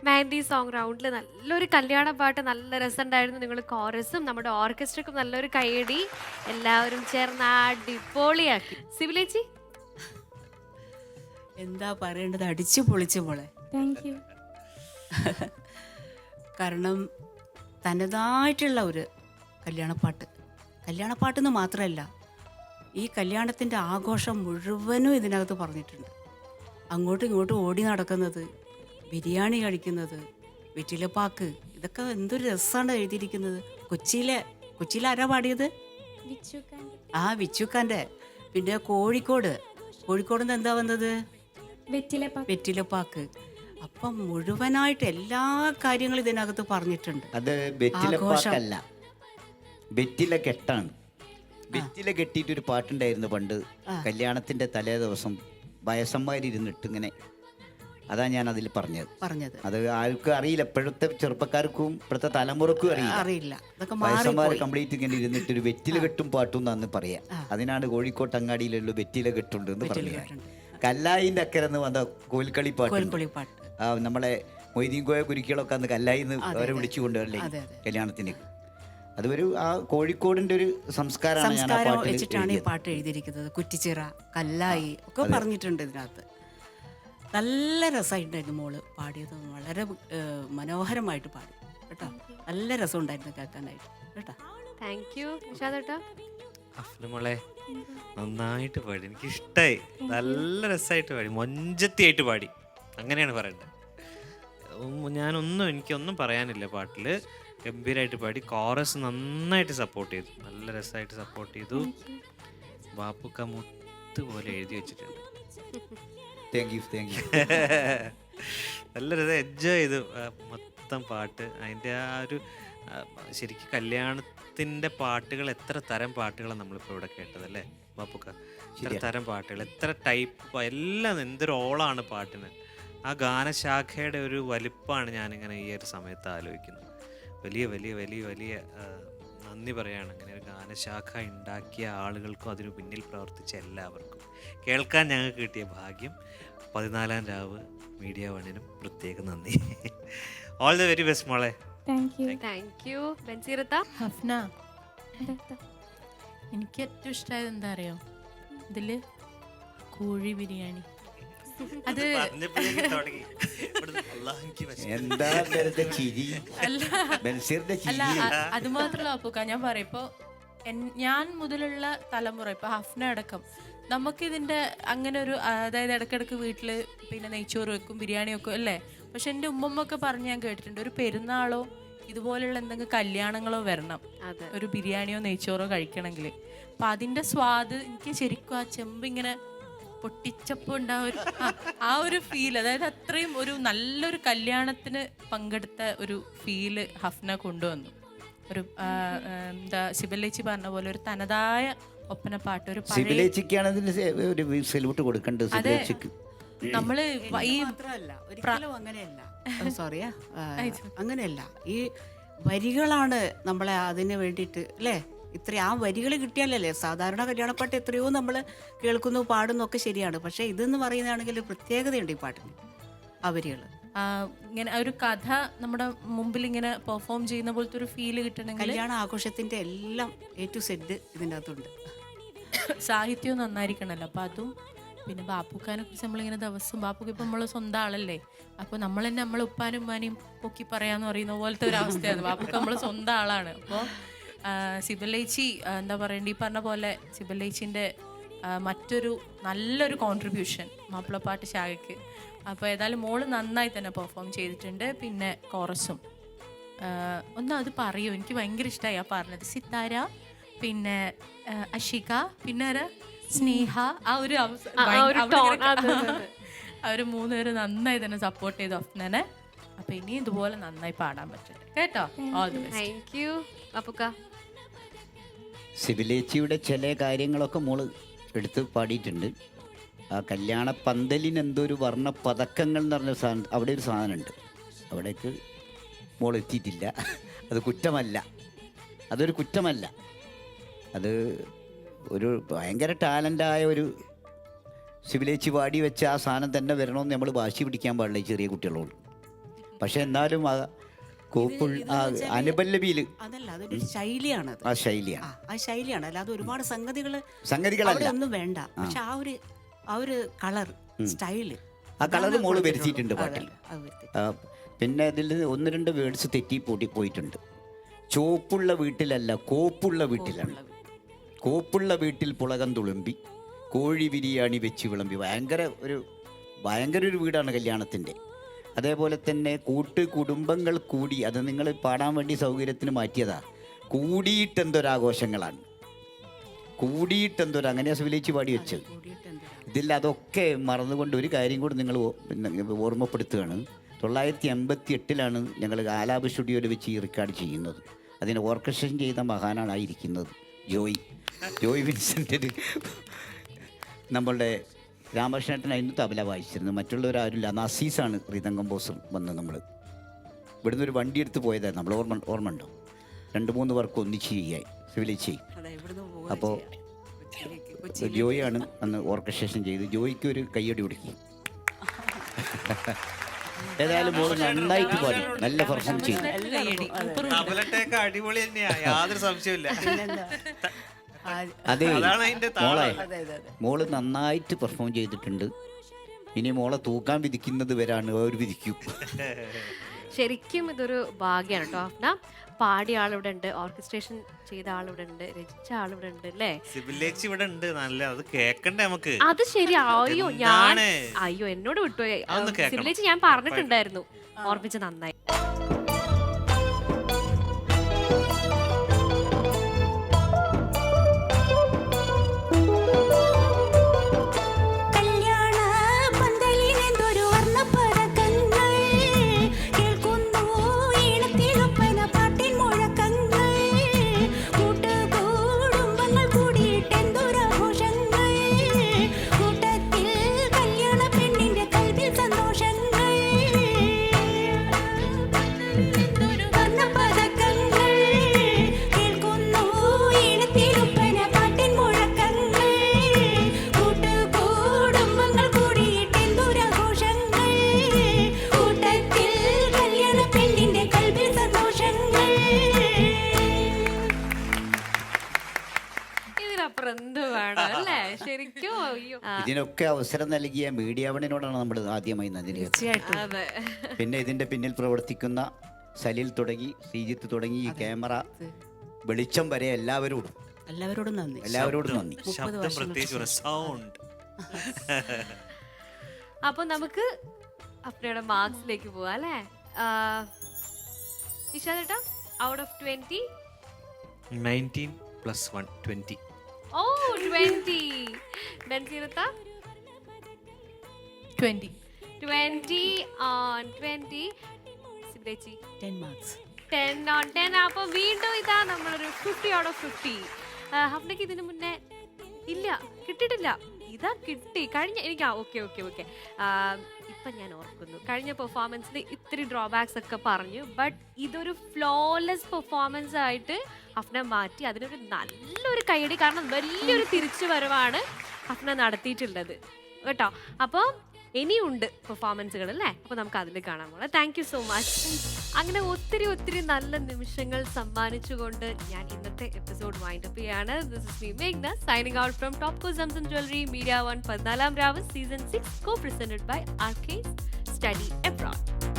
മെഹന്തി സോങ് റൗണ്ടിൽ നല്ലൊരു കല്യാണ പാട്ട്, നല്ല രസമുണ്ടായിരുന്നു. നിങ്ങൾ കോറസും നമ്മുടെ ഓർക്കസ്ട്രക്കും നല്ലൊരു കൈയടി, എല്ലാവരും ചേർന്ന് അടിപൊളിയാക്കി. സിബിലേച്ചി എന്താ പറയേണ്ടത്, അടിച്ചു പൊളിച്ചു മോളെ. Thank U. കാരണം തനതായിട്ടുള്ള ഒരു കല്യാണപ്പാട്ടെന്ന് മാത്രമല്ല, ഈ കല്യാണത്തിൻ്റെ ആഘോഷം മുഴുവനും ഇതിനകത്ത് പറഞ്ഞിട്ടുണ്ട്. അങ്ങോട്ടും ഇങ്ങോട്ടും ഓടി നടക്കുന്നത്, ബിരിയാണി കഴിക്കുന്നത്, വെറ്റിലപ്പാക്ക്, ഇതൊക്കെ എന്തൊരു രസമാണ് എഴുതിയിരിക്കുന്നത്. കൊച്ചിയിലെ ആരാ പാടിയത്? വിച്ചുക്കാൻ്റെ ആ വിച്ചുക്കാൻ്റെ. പിന്നെ കോഴിക്കോട് നിന്ന് എന്താ വന്നത്? വെറ്റിലപ്പാക്ക്. അപ്പം മുഴുവനായിട്ട് എല്ലാ കാര്യങ്ങളും ഇതിനകത്ത് പറഞ്ഞിട്ടുണ്ട്. അത് വെറ്റിലപ്പാക്കല്ല, വെറ്റില കെട്ടാണ്. വെറ്റില കെട്ടിയിട്ടൊരു പാട്ടുണ്ടായിരുന്നു പണ്ട് കല്യാണത്തിന്റെ തലേ ദിവസം വയസ്സന്മാരിരുന്നിട്ട് ഇങ്ങനെ. അതാ ഞാൻ അതിൽ പറഞ്ഞത്. അത് ആർക്കും അറിയില്ല, ഇപ്പോഴത്തെ ചെറുപ്പക്കാർക്കും ഇപ്പോഴത്തെ തലമുറക്കും അറിയില്ല. വയസ്സന്മാർ കംപ്ലീറ്റ് ഇങ്ങനെ ഇരുന്നിട്ട് ഒരു വെറ്റില കെട്ടും പാട്ടും എന്നാന്ന് പറയാ. അതിനാണ് കോഴിക്കോട്ട് അങ്ങാടിയിലുള്ള വെറ്റില കെട്ടുണ്ട് എന്ന് പറയാ. കല്ലായിന്റെ അക്കരെന്ന് വന്ന കോൽക്കളി പാട്ട്, നമ്മളെ മൊയ്തീൻ കോയ കുരുക്കികളൊക്കെ അന്ന് കല്ലായിന്ന് അവരെ വിളിച്ചു കൊണ്ടുവരല്ലേ കല്യാണത്തിന്. അതൊരു ആ കോഴിക്കോടിന്റെ ഒരു സംസ്കാരം വെച്ചിട്ടാണ് ഈ പാട്ട് എഴുതിയിരിക്കുന്നത്. കുറ്റിച്ചിറ, കല്ലായി ഒക്കെ പറഞ്ഞിട്ടുണ്ട് ഇതിനകത്ത്. നല്ല രസമായിട്ടുണ്ടായിരുന്നു മോള് പാടിയത്. വളരെ മനോഹരമായിട്ട് പാടി കേട്ടോ. നല്ല രസമുണ്ടായിരുന്നു കേൾക്കാനായിട്ട് കേട്ടോ. Thank you. നിഷാദേട്ടാ? മോളെ നന്നായിട്ട് പാടി, എനിക്ക് ഇഷ്ടമായി. നല്ല രസമായിട്ട് പാടി, മൊഞ്ചത്തിയായിട്ട് പാടി, അങ്ങനെയാണ് പറയേണ്ടത്. എനിക്കൊന്നും പറയാനില്ല. പാട്ടില് ഗംഭീരമായിട്ട് പാടി. കോറസ് നന്നായിട്ട് സപ്പോർട്ട് ചെയ്തു, നല്ല രസമായിട്ട് സപ്പോർട്ട് ചെയ്തു. ബാപ്പുക്ക മുത്ത് പോലെ എഴുതി വെച്ചിട്ടുണ്ട്. നല്ല രസം, എൻജോയ് ചെയ്തു മൊത്തം പാട്ട്. അതിൻ്റെ ആ ഒരു ശരിക്കും കല്യാണത്തിൻ്റെ പാട്ടുകൾ, എത്ര തരം പാട്ടുകളാണ് നമ്മളിപ്പോൾ ഇവിടെ കേട്ടതല്ലേ ബാപ്പുക്ക? എത്ര തരം പാട്ടുകൾ, എത്ര ടൈപ്പ്, എല്ലാം എന്തൊരു ഓളാണ് പാട്ടിന്. ആ ഗാനശാഖയുടെ ഒരു വലിപ്പമാണ് ഞാനിങ്ങനെ ഈ ഒരു സമയത്ത് ആലോചിക്കുന്നത്. വലിയ വലിയ വലിയ വലിയ നന്ദി പറയാണ് അങ്ങനെ ഒരു ഗാനശാഖ ഉണ്ടാക്കിയ ആളുകൾക്കും അതിനു പിന്നിൽ പ്രവർത്തിച്ച എല്ലാവർക്കും. കേൾക്കാൻ ഞങ്ങൾക്ക് കിട്ടിയ ഭാഗ്യം 14-ാം രാവ് മീഡിയ വണ്ണിനും പ്രത്യേക നന്ദി. ഓൾ ദ വെരി ബെസ്റ്റ് മോളെ. Thank you. ബൻസീറത്ത? ഹഫ്ന, എനിക്ക് ഏറ്റവും ഇഷ്ടമായത് എന്താ അറിയോ? ഇതില് കോഴി ബിരിയാണി. അത് അല്ല, അത് മാത്രമല്ല അപ്പൂക്ക, ഞാൻ പറയാം, ഇപ്പൊ ഞാൻ മുതലുള്ള തലമുറ, ഇപ്പൊ ഹഫ്ന അടക്കം, നമുക്കിതിന്റെ അങ്ങനെ ഒരു, അതായത് ഇടയ്ക്കിടയ്ക്ക് വീട്ടില് പിന്നെ നെയ്ച്ചോറ് വെക്കും, ബിരിയാണി വെക്കും അല്ലേ. പക്ഷെ എൻ്റെ ഉമ്മമ്മൊക്കെ പറഞ്ഞ് ഞാൻ കേട്ടിട്ടുണ്ട്, ഒരു പെരുന്നാളോ ഇതുപോലുള്ള എന്തെങ്കിലും കല്യാണങ്ങളോ വരണം, ഒരു ബിരിയാണിയോ നെയ്ച്ചോറോ കഴിക്കണമെങ്കിൽ. അപ്പൊ അതിന്റെ സ്വാദ് എനിക്ക് ശരിക്കും ആ ചെമ്പ് ഇങ്ങനെ പൊട്ടിച്ചപ്പോൾ ആ ഒരു ഫീൽ, അതായത് അത്രയും ഒരു നല്ലൊരു കല്യാണത്തിന് പങ്കെടുത്ത ഒരു ഫീല് ഹഫ്ന കൊണ്ടുവന്നു. ഒരു എന്താ സിബലേച്ചി പറഞ്ഞ പോലെ ഒരു തനതായ ഒപ്പന പാട്ട്, ഒരു സല്യൂട്ട് കൊടുക്കേണ്ടത്. അതെ, നമ്മള് ഈ അങ്ങനെയല്ല, ഈ വരികളാണ് നമ്മളെ അതിന് വേണ്ടിയിട്ട് അല്ലേ, ആ വരികൾ കിട്ടിയാലല്ലേ. സാധാരണ കല്യാണപ്പാട്ട് എത്രയോ നമ്മൾ കേൾക്കുന്നു, പാടുന്നു ഒക്കെ ശരിയാണ്. പക്ഷെ ഇതെന്ന് പറയുന്നതാണെങ്കിൽ ഒരു പ്രത്യേകതയുണ്ട് ഈ പാട്ടിന്. ആ വരികൾ ഇങ്ങനെ ഒരു കഥ നമ്മുടെ മുമ്പിൽ ഇങ്ങനെ പെർഫോം ചെയ്യുന്ന പോലത്തെ ഒരു ഫീല് കിട്ടണമെങ്കിൽ കല്യാണ ആഘോഷത്തിന്റെ എല്ലാം A to Z ഇതിൻ്റെ അകത്തുണ്ട്. സാഹിത്യവും നന്നായിരിക്കണല്ലോ. അപ്പൊ അതും പിന്നെ ബാപ്പുക്കാനെ കുറിച്ച് നമ്മളിങ്ങനെ ദിവസം, ബാപ്പുക്ക് ഇപ്പൊ നമ്മളെ സ്വന്തം ആളല്ലേ, അപ്പൊ നമ്മൾ തന്നെ നമ്മളെ ഉപ്പാനും ഉമ്മാനെയും പൊക്കി പറയാന്ന് പറയുന്ന പോലത്തെ ഒരു അവസ്ഥയാണ്. ബാപ്പുക്ക് നമ്മളെ സ്വന്തം ആളാണ്. അപ്പോൾ സിബലേച്ചി എന്താ പറയണ്ട, ഈ പറഞ്ഞ പോലെ സിബലേച്ചിൻ്റെ മറ്റൊരു നല്ലൊരു കോൺട്രിബ്യൂഷൻ മാപ്പിളപ്പാട്ട് ശാഖയ്ക്ക്. അപ്പോൾ ഏതായാലും മോള് നന്നായി തന്നെ പെർഫോം ചെയ്തിട്ടുണ്ട്. പിന്നെ കോറസും ഒന്ന് അത് പറയൂ, എനിക്ക് ഭയങ്കര ഇഷ്ടമായി ആ പറഞ്ഞത്. സിത്താര, പിന്നെ അഷിക, പിന്നെ സ്നേഹ, ആ ഒരു അവർ മൂന്നുപേരും നന്നായി തന്നെ സപ്പോർട്ട് ചെയ്തു അഫ്നനെ. അപ്പൊ ഇനി ഇതുപോലെ നന്നായി പാടാൻ പറ്റട്ടെ കേട്ടോ. All the best. Thank you അപ്പുക്ക. സിബിലേച്ചിയുടെ ചില കാര്യങ്ങളൊക്കെ മോള് എടുത്ത് പാടിയിട്ടുണ്ട്. ആ കല്യാണ പന്തലിന് എന്തോ ഒരു വർണ്ണ പതക്കങ്ങൾ എന്ന് പറഞ്ഞ സാധനം, അവിടെ ഒരു സാധനമുണ്ട്, അവിടേക്ക് മോൾ എത്തിയിട്ടില്ല. അത് കുറ്റമല്ല, അതൊരു കുറ്റമല്ല. അത് ഒരു ഭയങ്കര ടാലൻ്റായ ഒരു സിബിലേച്ചി പാടി വെച്ച ആ സാധനം തന്നെ വരണമെന്ന് നമ്മൾ വാശി പിടിക്കാൻ പാടില്ല ഈ ചെറിയ കുട്ടികളോട്. പക്ഷെ എന്നാലും ആ കോപ്പുൾ ആ അനുപല്ലവിയിൽ അതല്ല, അതൊരു ശൈലിയാണ്. ആ ശൈലിയാണ്, ആ ശൈലിയാണ്. അല്ലാതെ ഒരുപാട് സംഗതികളല്ല, ഒന്നും വേണ്ട. പക്ഷെ ആ ഒരു കളർ സ്റ്റൈല്, ആ കളർ മോള് വരുത്തിയിട്ടുണ്ട് പാട്ടിൽ. പിന്നെ അതിൽ 1-2 വേർഡ്സ് തെറ്റി പോയിട്ടുണ്ട്. ചോപ്പുള്ള വീട്ടിലല്ല, കോപ്പുള്ള വീട്ടിലാണ്. കോപ്പുള്ള വീട്ടിൽ പുളകം തുളുമ്പി കോഴി ബിരിയാണി വെച്ച് വിളമ്പി. ഭയങ്കര ഒരു വീടാണ് കല്യാണത്തിൻ്റെ. അതേപോലെ തന്നെ കുടുംബങ്ങൾ കൂടി, അത് നിങ്ങൾ പാടാൻ വേണ്ടി സൗകര്യത്തിന് മാറ്റിയതാ. കൂടിയിട്ടെന്തൊരാഘോഷങ്ങളാണ്, അങ്ങനെയാ സുവിലേച്ചി പാടി വെച്ചത്. ഇതിൽ അതൊക്കെ മറന്നുകൊണ്ട് ഒരു കാര്യം കൂടി നിങ്ങൾ ഓർമ്മപ്പെടുത്തുകയാണ്. 1988 ഞങ്ങൾ ആലാപ് സ്റ്റുഡിയോയിൽ വെച്ച് ഈ റെക്കോർഡ് ചെയ്യുന്നത്. അതിന് ഓർക്കസ്ട്രേഷൻ ചെയ്ത മഹാനാണ് ആയിരിക്കുന്നത് ജോയ് വിൻസെൻ്റ്. നമ്മളുടെ രാമകൃഷ്ണേട്ടൻ അതിന് തബല വായിച്ചിരുന്നു, മറ്റുള്ളവരാരുമില്ല. നസീസാണ് റിതം കമ്പോസർ വന്ന് നമ്മൾ ഇവിടുന്ന് ഒരു വണ്ടി എടുത്ത് പോയതായിരുന്നു. നമ്മൾ ഓർമ്മ ഉണ്ടോ? 2-3 വർക്ക് ഒന്നിച്ച് ചെയ്യായി സിവിലേച്ചി. അപ്പോൾ ജോയിയാണ് അന്ന് ഓർക്കസ്ട്രേഷൻ ചെയ്ത്. ജോയിക്ക് ഒരു കയ്യടി കൊടുക്കി. ഏതായാലും മോള് നന്നായിട്ട് പാടി, നല്ല പെർഫോം ചെയ്തു. അടിപൊളി തന്നെയാ, യാതൊരു സംശയമില്ല. അതെ മോള് നന്നായിട്ട് പെർഫോം ചെയ്തിട്ടുണ്ട്. ഇനി മോളെ തൂക്കാൻ വിധിക്കുന്നത് വരാണ് അവർ വിധിക്കും. ശരിക്കും ഇതൊരു ഭാഗ്യമാണ് കേട്ടോ അഫ്ന. പാടിയ ആളിവിടെ ഉണ്ട്, ഓർക്കസ്ട്രേഷൻ ചെയ്ത ആളിവിടെ ഉണ്ട്, രചിച്ച ആളിവിടെ ഉണ്ട് അല്ലേ? സിബിലേച്ചി ഇവിടെ ഉണ്ട്. നല്ല അത് കേക്കണ്ടേ നമുക്ക്? അത് ശരി. അയ്യോ എന്നോട് വിട്ടുപോയി സിബിലേച്ചി. ഞാൻ പറഞ്ഞിട്ടുണ്ടായിരുന്നു, ഓർമ്മിച്ച നന്നായി. ഇതിനൊക്കെ അവസരം നൽകിയ മീഡിയ വണിനോടാണ് നമ്മൾ ആദ്യമായി നന്ദി. പിന്നെ ഇതിന്റെ പിന്നിൽ പ്രവർത്തിക്കുന്ന സലിൽ തുടങ്ങി ശ്രീജിത്ത് തുടങ്ങി ഈ ക്യാമറ വെളിച്ചം വരെ എല്ലാവരോടും നന്ദി. അപ്പൊ നമുക്ക് അപ്പയുടെ മാർക്സിലേക്ക് പോവാം അല്ലേ? ഇഷാദേട്ടാ, ഔട്ട് ഓഫ് 20 19 + 1 20. ഓ 20. ബെൻസീറത്ത 20 on 20. സിബ്രേച്ചി 10 മാർക്സ്. 10 on 10. അപ്പൊ വീണ്ടും ഇതാ നമ്മളൊരു 50 out of 50. ഹഫ്നക്ക് ഇതിനു മുന്നേ ഇല്ല, കിട്ടിയിട്ടില്ല. ഇതാ കിട്ടി കഴിഞ്ഞ എനിക്ക്. ഓക്കെ ഇപ്പം ഞാൻ ഓർക്കുന്നു, കഴിഞ്ഞ പെർഫോമൻസിൽ ഇത്തിരി ഡ്രോബാക്സ് ഒക്കെ പറഞ്ഞു. ബട്ട് ഇതൊരു ഫ്ലോലെസ് പെർഫോമൻസ് ആയിട്ട് ഹഫ്ന മാറ്റി. അതിനൊരു നല്ലൊരു കൈയടി, കാരണം വലിയൊരു തിരിച്ചു വരവാണ് ഹഫ്ന നടത്തിയിട്ടുള്ളത് കേട്ടോ. അപ്പോൾ ഇനിയുണ്ട് പെർഫോമൻസുകൾ അല്ലേ? അപ്പോൾ നമുക്ക് അതിൽ കാണാൻ പോകാം. Thank you so much. അങ്ങനെ ഒത്തിരി നല്ല നിമിഷങ്ങൾ സമ്മാനിച്ചുകൊണ്ട് ഞാൻ ഇന്നത്തെ എപ്പിസോഡ് വൈൻഡപ്പ് ചെയ്യാണ്. ദിസ് ഇസ് മീ മേഘ്ന signing out from Topco Zamzam jewellery media 1 14ാം രാവ് season 6 co-presented by RK Study Abroad.